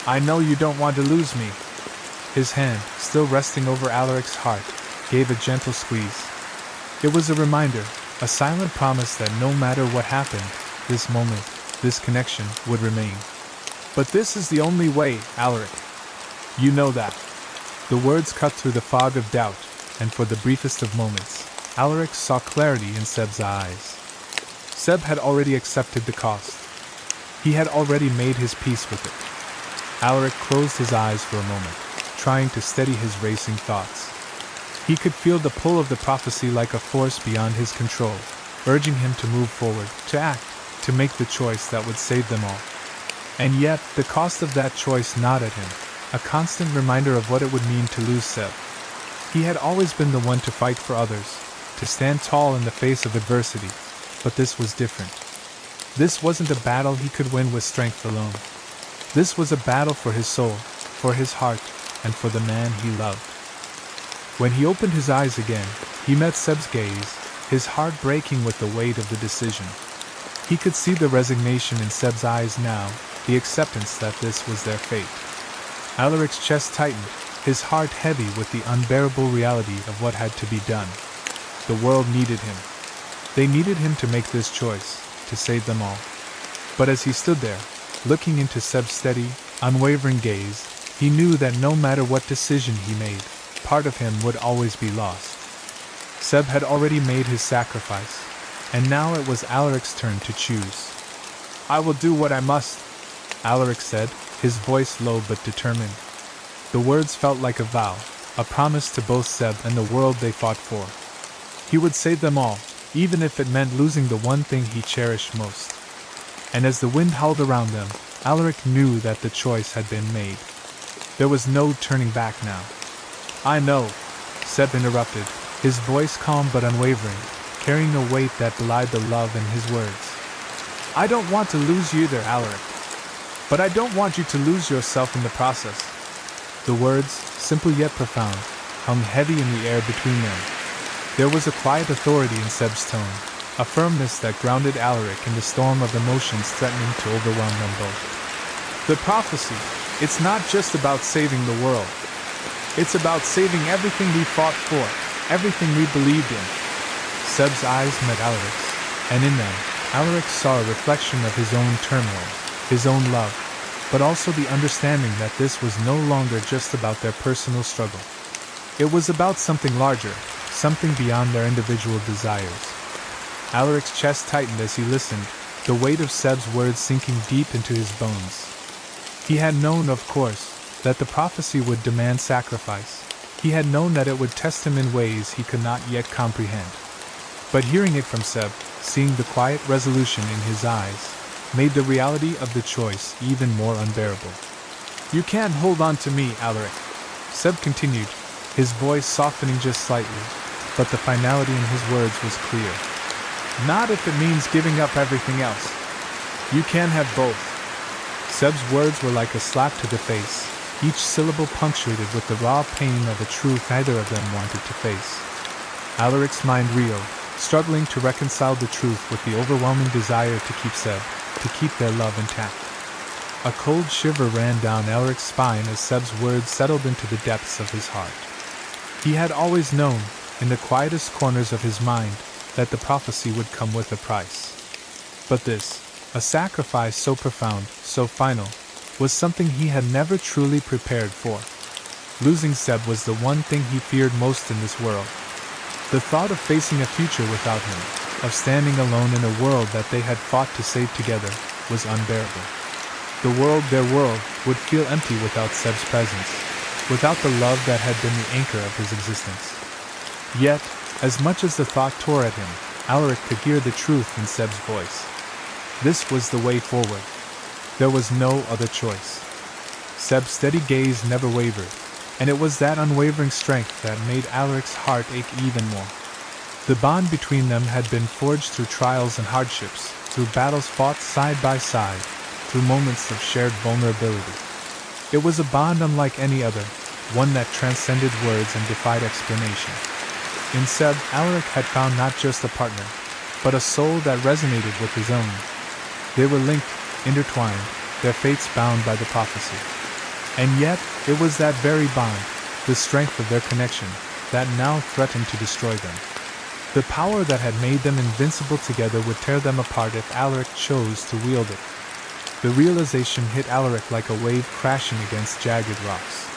"I know you don't want to lose me." His hand, still resting over Alaric's heart, gave a gentle squeeze. It was a reminder, a silent promise that no matter what happened, this moment, this connection, would remain. "But this is the only way, Alaric. You know that." The words cut through the fog of doubt, and for the briefest of moments, Alaric saw clarity in Seb's eyes. Seb had already accepted the cost. He had already made his peace with it. Alaric closed his eyes for a moment, trying to steady his racing thoughts. He could feel the pull of the prophecy like a force beyond his control, urging him to move forward, to act, to make the choice that would save them all. And yet, the cost of that choice gnawed at him, a constant reminder of what it would mean to lose Seb. He had always been the one to fight for others, to stand tall in the face of adversity, but this was different. This wasn't a battle he could win with strength alone. This was a battle for his soul, for his heart, and for the man he loved. When he opened his eyes again, he met Seb's gaze, his heart breaking with the weight of the decision. He could see the resignation in Seb's eyes now, the acceptance that this was their fate. Alaric's chest tightened, his heart heavy with the unbearable reality of what had to be done. The world needed him. They needed him to make this choice, to save them all. But as he stood there, looking into Seb's steady, unwavering gaze, he knew that no matter what decision he made, part of him would always be lost. Seb had already made his sacrifice, and now it was Alaric's turn to choose. "I will do what I must," Alaric said, his voice low but determined. The words felt like a vow, a promise to both Seb and the world they fought for. He would save them all, even if it meant losing the one thing he cherished most. And as the wind howled around them, Alaric knew that the choice had been made. There was no turning back now. "I know," Seb interrupted, his voice calm but unwavering, carrying a weight that belied the love in his words. "I don't want to lose you either, Alaric. But I don't want you to lose yourself in the process." The words, simple yet profound, hung heavy in the air between them. There was a quiet authority in Seb's tone, a firmness that grounded Alaric in the storm of emotions threatening to overwhelm them both. "The prophecy, it's not just about saving the world. It's about saving everything we fought for, everything we believed in." Seb's eyes met Alaric's, and in them, Alaric saw a reflection of his own turmoil, his own love, but also the understanding that this was no longer just about their personal struggle. It was about something larger, something beyond their individual desires. Alaric's chest tightened as he listened, the weight of Seb's words sinking deep into his bones. He had known, of course, that the prophecy would demand sacrifice. He had known that it would test him in ways he could not yet comprehend. But hearing it from Seb, seeing the quiet resolution in his eyes, made the reality of the choice even more unbearable. "You can't hold on to me, Alaric," Seb continued, his voice softening just slightly, but the finality in his words was clear. "Not if it means giving up everything else. You can't have both." Seb's words were like a slap to the face, each syllable punctuated with the raw pain of a truth neither of them wanted to face. Alaric's mind reeled, struggling to reconcile the truth with the overwhelming desire to keep Seb, to keep their love intact. A cold shiver ran down Alaric's spine as Seb's words settled into the depths of his heart. He had always known, in the quietest corners of his mind, that the prophecy would come with a price. But this, a sacrifice so profound, so final, was something he had never truly prepared for. Losing Seb was the one thing he feared most in this world. The thought of facing a future without him, of standing alone in a world that they had fought to save together, was unbearable. Their world, would feel empty without Seb's presence, without the love that had been the anchor of his existence. Yet, as much as the thought tore at him, Alaric could hear the truth in Seb's voice. This was the way forward. There was no other choice. Seb's steady gaze never wavered, and it was that unwavering strength that made Alaric's heart ache even more. The bond between them had been forged through trials and hardships, through battles fought side by side, through moments of shared vulnerability. It was a bond unlike any other, one that transcended words and defied explanation. In Seb, Alaric had found not just a partner, but a soul that resonated with his own. They were linked, intertwined, their fates bound by the prophecy. And yet, it was that very bond, the strength of their connection, that now threatened to destroy them. The power that had made them invincible together would tear them apart if Alaric chose to wield it. The realization hit Alaric like a wave crashing against jagged rocks.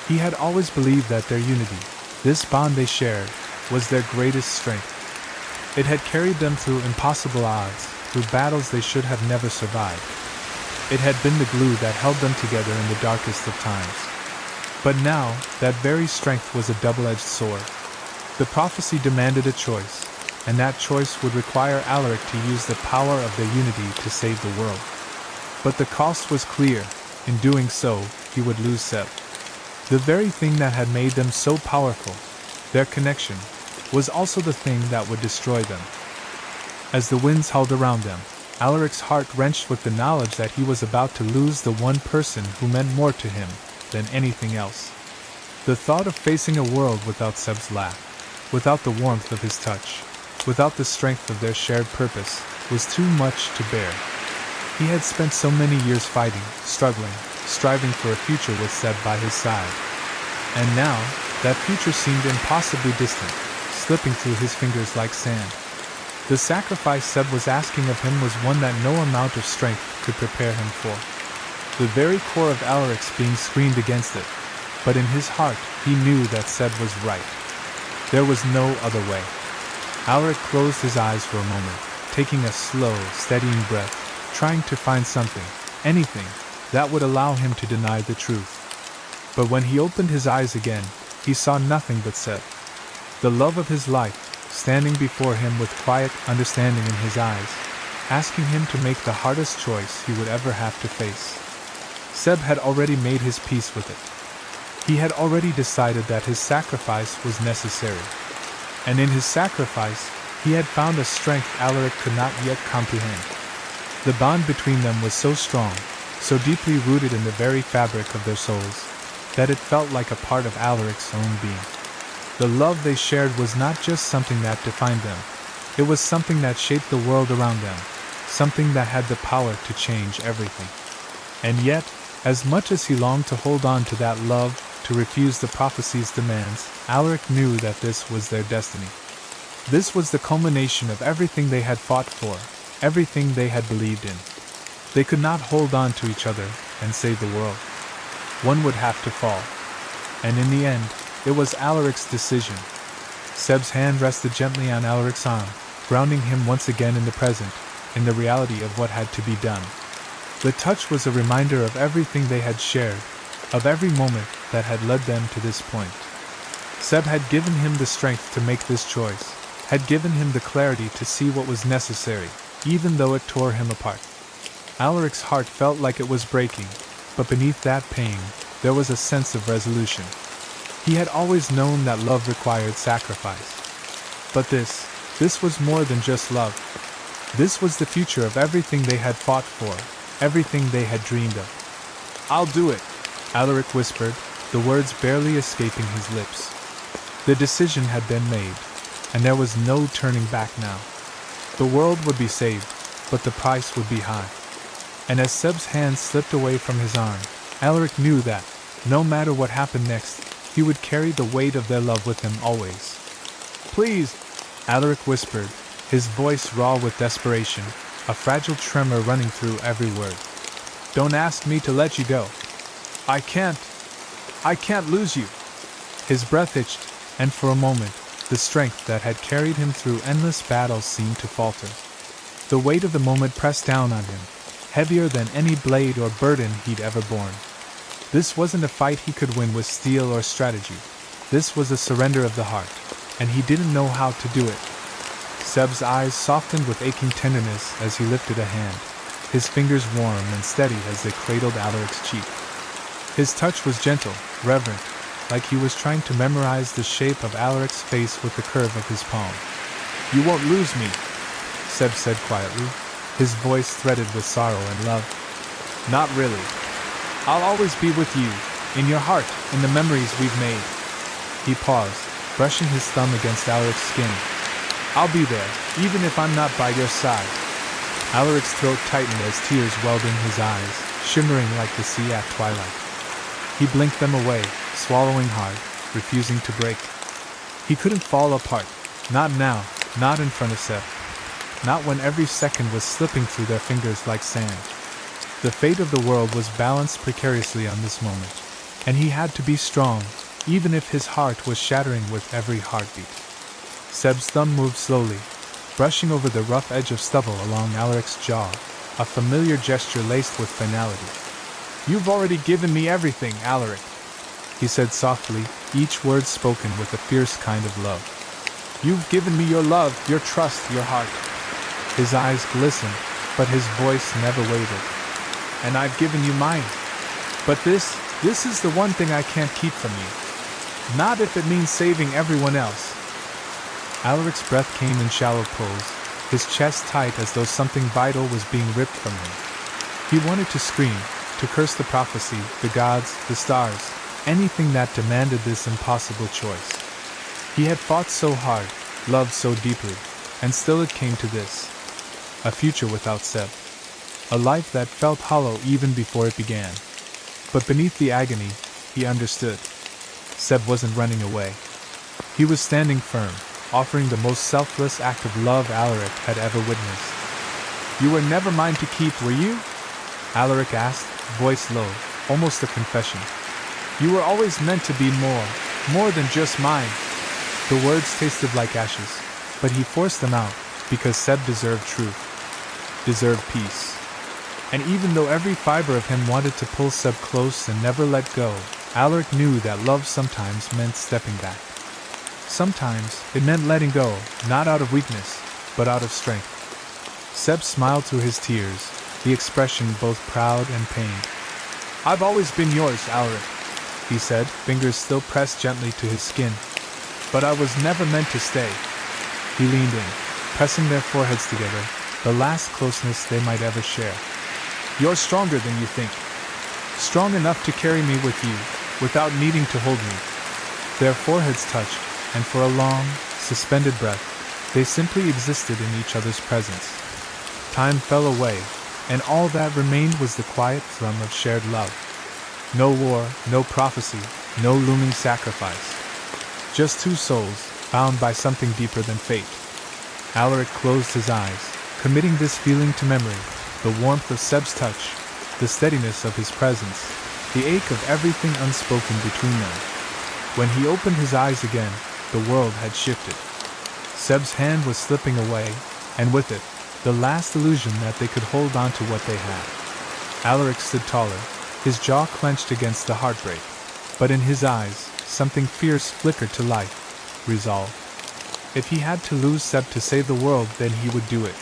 He had always believed that their unity, this bond they shared, was their greatest strength. It had carried them through impossible odds, through battles they should have never survived. It had been the glue that held them together in the darkest of times. But now, that very strength was a double-edged sword. The prophecy demanded a choice, and that choice would require Alaric to use the power of their unity to save the world. But the cost was clear. In doing so, he would lose Seb. The very thing that had made them so powerful, their connection, was also the thing that would destroy them. As the winds howled around them, Alaric's heart wrenched with the knowledge that he was about to lose the one person who meant more to him than anything else. The thought of facing a world without Seb's laugh, without the warmth of his touch, without the strength of their shared purpose, was too much to bear. He had spent so many years fighting, struggling, striving for a future with Seb by his side. And now, that future seemed impossibly distant, slipping through his fingers like sand. The sacrifice Seb was asking of him was one that no amount of strength could prepare him for. The very core of Alaric's being screamed against it, but in his heart he knew that Seb was right. There was no other way. Alaric closed his eyes for a moment, taking a slow, steadying breath, trying to find something, anything, that would allow him to deny the truth. But when he opened his eyes again, he saw nothing but Seb. The love of his life, standing before him with quiet understanding in his eyes, asking him to make the hardest choice he would ever have to face. Seb had already made his peace with it. He had already decided that his sacrifice was necessary. And in his sacrifice, he had found a strength Alaric could not yet comprehend. The bond between them was so strong, so deeply rooted in the very fabric of their souls, that it felt like a part of Alaric's own being. The love they shared was not just something that defined them, it was something that shaped the world around them, something that had the power to change everything. And yet, as much as he longed to hold on to that love, to refuse the prophecy's demands, Alaric knew that this was their destiny. This was the culmination of everything they had fought for, everything they had believed in. They could not hold on to each other and save the world. One would have to fall. And in the end, it was Alaric's decision. Seb's hand rested gently on Alaric's arm, grounding him once again in the present, in the reality of what had to be done. The touch was a reminder of everything they had shared, of every moment that had led them to this point. Seb had given him the strength to make this choice, had given him the clarity to see what was necessary, even though it tore him apart. Alaric's heart felt like it was breaking, but beneath that pain, there was a sense of resolution. He had always known that love required sacrifice. But this was more than just love. This was the future of everything they had fought for, everything they had dreamed of. "I'll do it," Alaric whispered, the words barely escaping his lips. The decision had been made, and there was no turning back now. The world would be saved, but the price would be high. And as Seb's hand slipped away from his arm, Alaric knew that, no matter what happened next, he would carry the weight of their love with him always. Please, Alaric whispered, his voice raw with desperation, a fragile tremor running through every word. Don't ask me to let you go. I can't lose you. His breath itched, and for a moment, the strength that had carried him through endless battles seemed to falter. The weight of the moment pressed down on him, heavier than any blade or burden he'd ever borne. This wasn't a fight he could win with steel or strategy. This was a surrender of the heart, and he didn't know how to do it. Seb's eyes softened with aching tenderness as he lifted a hand, his fingers warm and steady as they cradled Alaric's cheek. His touch was gentle, reverent, like he was trying to memorize the shape of Alaric's face with the curve of his palm. You won't lose me, Seb said quietly, his voice threaded with sorrow and love. Not really. I'll always be with you, in your heart, in the memories we've made. He paused, brushing his thumb against Alaric's skin. I'll be there, even if I'm not by your side. Alaric's throat tightened as tears welled in his eyes, shimmering like the sea at twilight. He blinked them away, swallowing hard, refusing to break. He couldn't fall apart, not now, not in front of Seb. Not when every second was slipping through their fingers like sand. The fate of the world was balanced precariously on this moment, and he had to be strong, even if his heart was shattering with every heartbeat. Seb's thumb moved slowly, brushing over the rough edge of stubble along Alaric's jaw, a familiar gesture laced with finality. You've already given me everything, Alaric, he said softly, each word spoken with a fierce kind of love. You've given me your love, your trust, your heart. His eyes glistened, but his voice never wavered. And I've given you mine. But this is the one thing I can't keep from you. Not if it means saving everyone else. Alaric's breath came in shallow pulls, his chest tight as though something vital was being ripped from him. He wanted to scream, to curse the prophecy, the gods, the stars, anything that demanded this impossible choice. He had fought so hard, loved so deeply, and still it came to this. A future without Seb. A life that felt hollow even before it began. But beneath the agony, he understood. Seb wasn't running away. He was standing firm, offering the most selfless act of love Alaric had ever witnessed. You were never mine to keep, were you? Alaric asked, voice low, almost a confession. You were always meant to be more than just mine. The words tasted like ashes, but he forced them out, because Seb deserved truth. Deserved peace. And even though every fiber of him wanted to pull Seb close and never let go, Alaric knew that love sometimes meant stepping back. Sometimes it meant letting go, not out of weakness, but out of strength. Seb smiled through his tears, the expression both proud and pained. I've always been yours, Alaric, he said, fingers still pressed gently to his skin. But I was never meant to stay. He leaned in, pressing their foreheads together, the last closeness they might ever share. You're stronger than you think. Strong enough to carry me with you, without needing to hold me. Their foreheads touched, and for a long, suspended breath, they simply existed in each other's presence. Time fell away, and all that remained was the quiet thrum of shared love. No war, no prophecy, no looming sacrifice. Just two souls, bound by something deeper than fate. Alaric closed his eyes, committing this feeling to memory, the warmth of Seb's touch, the steadiness of his presence, the ache of everything unspoken between them. When he opened his eyes again, the world had shifted. Seb's hand was slipping away, and with it, the last illusion that they could hold on to what they had. Alaric stood taller, his jaw clenched against the heartbreak, but in his eyes, something fierce flickered to life, resolve. If he had to lose Seb to save the world, then he would do it.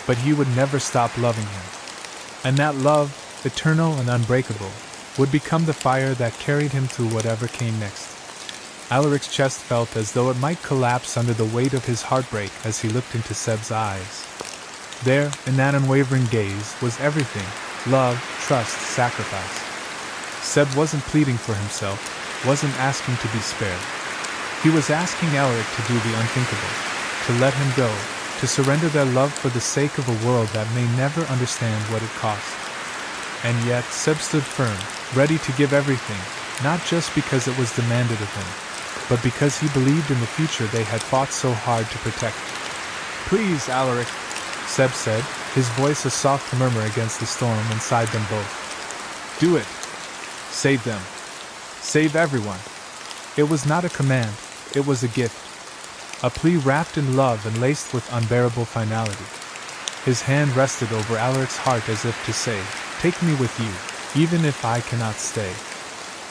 But he would never stop loving him. And that love, eternal and unbreakable, would become the fire that carried him through whatever came next. Alaric's chest felt as though it might collapse under the weight of his heartbreak as he looked into Seb's eyes. There, in that unwavering gaze, was everything: love, trust, sacrifice. Seb wasn't pleading for himself, wasn't asking to be spared. He was asking Alaric to do the unthinkable, to let him go, to surrender their love for the sake of a world that may never understand what it cost. And yet Seb stood firm, ready to give everything, not just because it was demanded of him, but because he believed in the future they had fought so hard to protect. "Please, Alaric," Seb said, his voice a soft murmur against the storm inside them both. "Do it. Save them. Save everyone." It was not a command, it was a gift. A plea wrapped in love and laced with unbearable finality. His hand rested over Alaric's heart as if to say, "Take me with you, even if I cannot stay."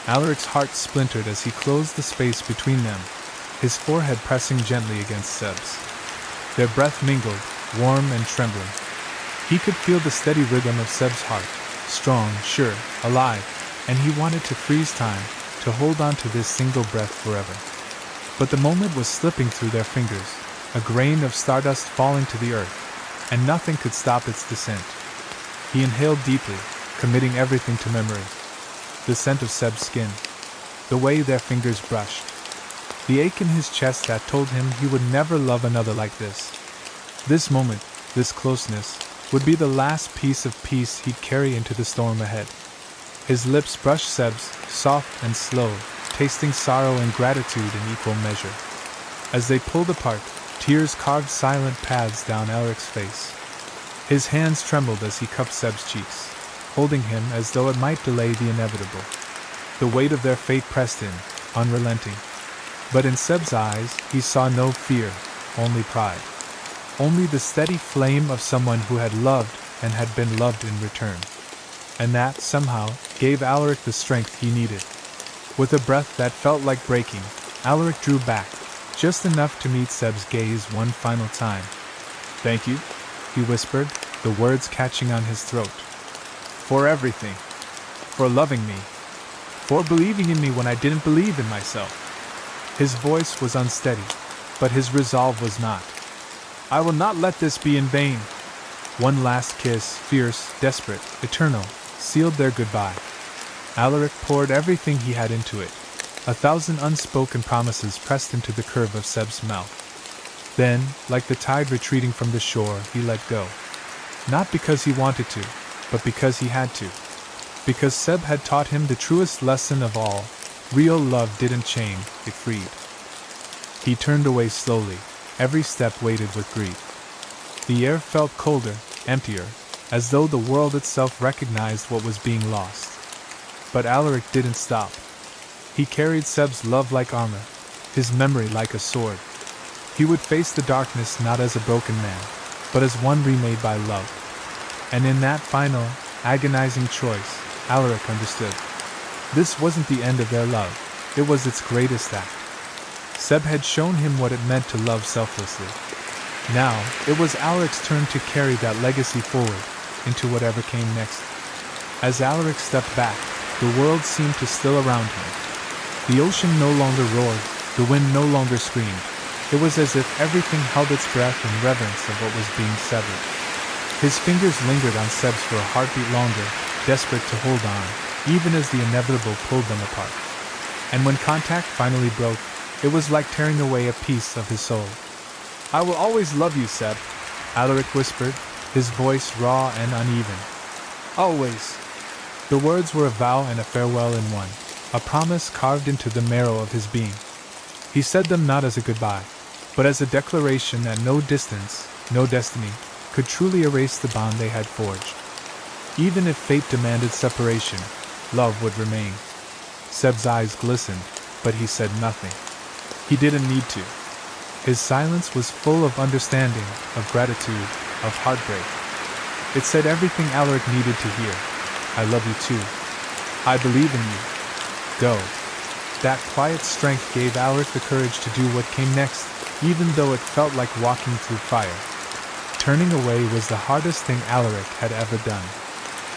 Alaric's heart splintered as he closed the space between them, his forehead pressing gently against Seb's. Their breath mingled, warm and trembling. He could feel the steady rhythm of Seb's heart, strong, sure, alive, and he wanted to freeze time, to hold on to this single breath forever. But the moment was slipping through their fingers, a grain of stardust falling to the earth, and nothing could stop its descent. He inhaled deeply, committing everything to memory. The scent of Seb's skin, the way their fingers brushed, the ache in his chest that told him he would never love another like this. This moment, this closeness, would be the last piece of peace he'd carry into the storm ahead. His lips brushed Seb's, soft and slow, tasting sorrow and gratitude in equal measure. As they pulled apart, tears carved silent paths down Alaric's face. His hands trembled as he cupped Seb's cheeks, holding him as though it might delay the inevitable. The weight of their fate pressed in, unrelenting. But in Seb's eyes, he saw no fear, only pride. Only the steady flame of someone who had loved and had been loved in return. And that, somehow, gave Alaric the strength he needed. With a breath that felt like breaking, Alaric drew back, just enough to meet Seb's gaze one final time. "Thank you," he whispered, the words catching on his throat. "For everything. For loving me. For believing in me when I didn't believe in myself." His voice was unsteady, but his resolve was not. "I will not let this be in vain." One last kiss, fierce, desperate, eternal, sealed their goodbye. Alaric poured everything he had into it. 1,000 unspoken promises pressed into the curve of Seb's mouth. Then, like the tide retreating from the shore, he let go. Not because he wanted to, but because he had to. Because Seb had taught him the truest lesson of all: real love didn't chain, it freed. He turned away slowly, every step weighted with grief. The air felt colder, emptier, as though the world itself recognized what was being lost. But Alaric didn't stop. He carried Seb's love like armor, his memory like a sword. He would face the darkness not as a broken man, but as one remade by love. And in that final, agonizing choice, Alaric understood. This wasn't the end of their love, it was its greatest act. Seb had shown him what it meant to love selflessly. Now, it was Alaric's turn to carry that legacy forward, into whatever came next. As Alaric stepped back, the world seemed to still around him. The ocean no longer roared, the wind no longer screamed. It was as if everything held its breath in reverence of what was being severed. His fingers lingered on Seb's for a heartbeat longer, desperate to hold on, even as the inevitable pulled them apart. And when contact finally broke, it was like tearing away a piece of his soul. "I will always love you, Seb," Alaric whispered, his voice raw and uneven. "Always." The words were a vow and a farewell in one, a promise carved into the marrow of his being. He said them not as a goodbye, but as a declaration that no distance, no destiny, could truly erase the bond they had forged. Even if fate demanded separation, love would remain. Seb's eyes glistened, but he said nothing. He didn't need to. His silence was full of understanding, of gratitude, of heartbreak. It said everything Alaric needed to hear. "I love you too. I believe in you. Go." That quiet strength gave Alaric the courage to do what came next, even though it felt like walking through fire. Turning away was the hardest thing Alaric had ever done.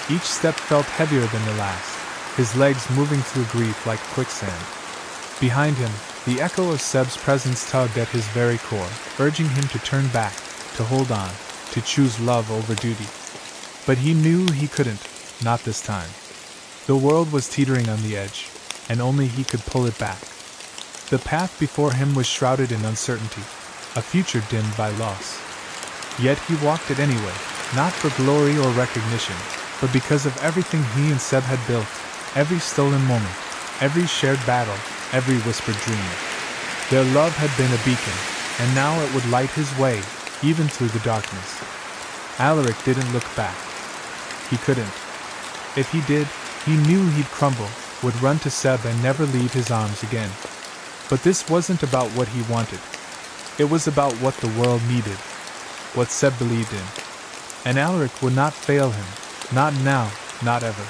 Each step felt heavier than the last, his legs moving through grief like quicksand. Behind him, the echo of Seb's presence tugged at his very core, urging him to turn back, to hold on, to choose love over duty. But he knew he couldn't, not this time. The world was teetering on the edge, and only he could pull it back. The path before him was shrouded in uncertainty, a future dimmed by loss. Yet he walked it anyway, not for glory or recognition, but because of everything he and Seb had built, every stolen moment, every shared battle, every whispered dream. Their love had been a beacon, and now it would light his way, even through the darkness. Alaric didn't look back. He couldn't. If he did, he knew he'd crumble, would run to Seb and never leave his arms again. But this wasn't about what he wanted. It was about what the world needed, what Seb believed in. And Alaric would not fail him, not now, not ever.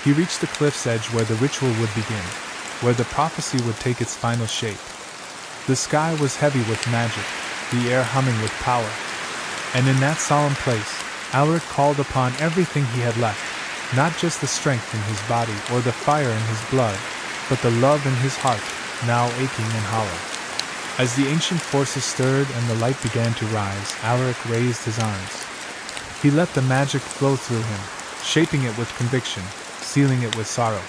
He reached the cliff's edge where the ritual would begin, where the prophecy would take its final shape. The sky was heavy with magic, the air humming with power. And in that solemn place, Alaric called upon everything he had left, not just the strength in his body or the fire in his blood, but the love in his heart, now aching and hollow. As the ancient forces stirred and the light began to rise, Alaric raised his arms. He let the magic flow through him, shaping it with conviction, sealing it with sorrow.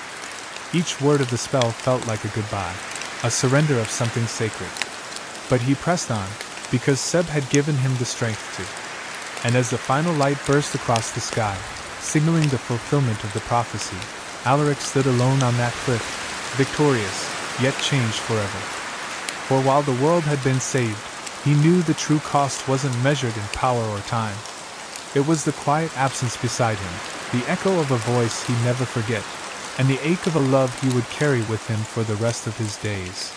Each word of the spell felt like a goodbye, a surrender of something sacred. But he pressed on, because Seb had given him the strength to. And as the final light burst across the sky, signaling the fulfillment of the prophecy, Alaric stood alone on that cliff, victorious, yet changed forever. For while the world had been saved, he knew the true cost wasn't measured in power or time. It was the quiet absence beside him, the echo of a voice he'd never forget, and the ache of a love he would carry with him for the rest of his days.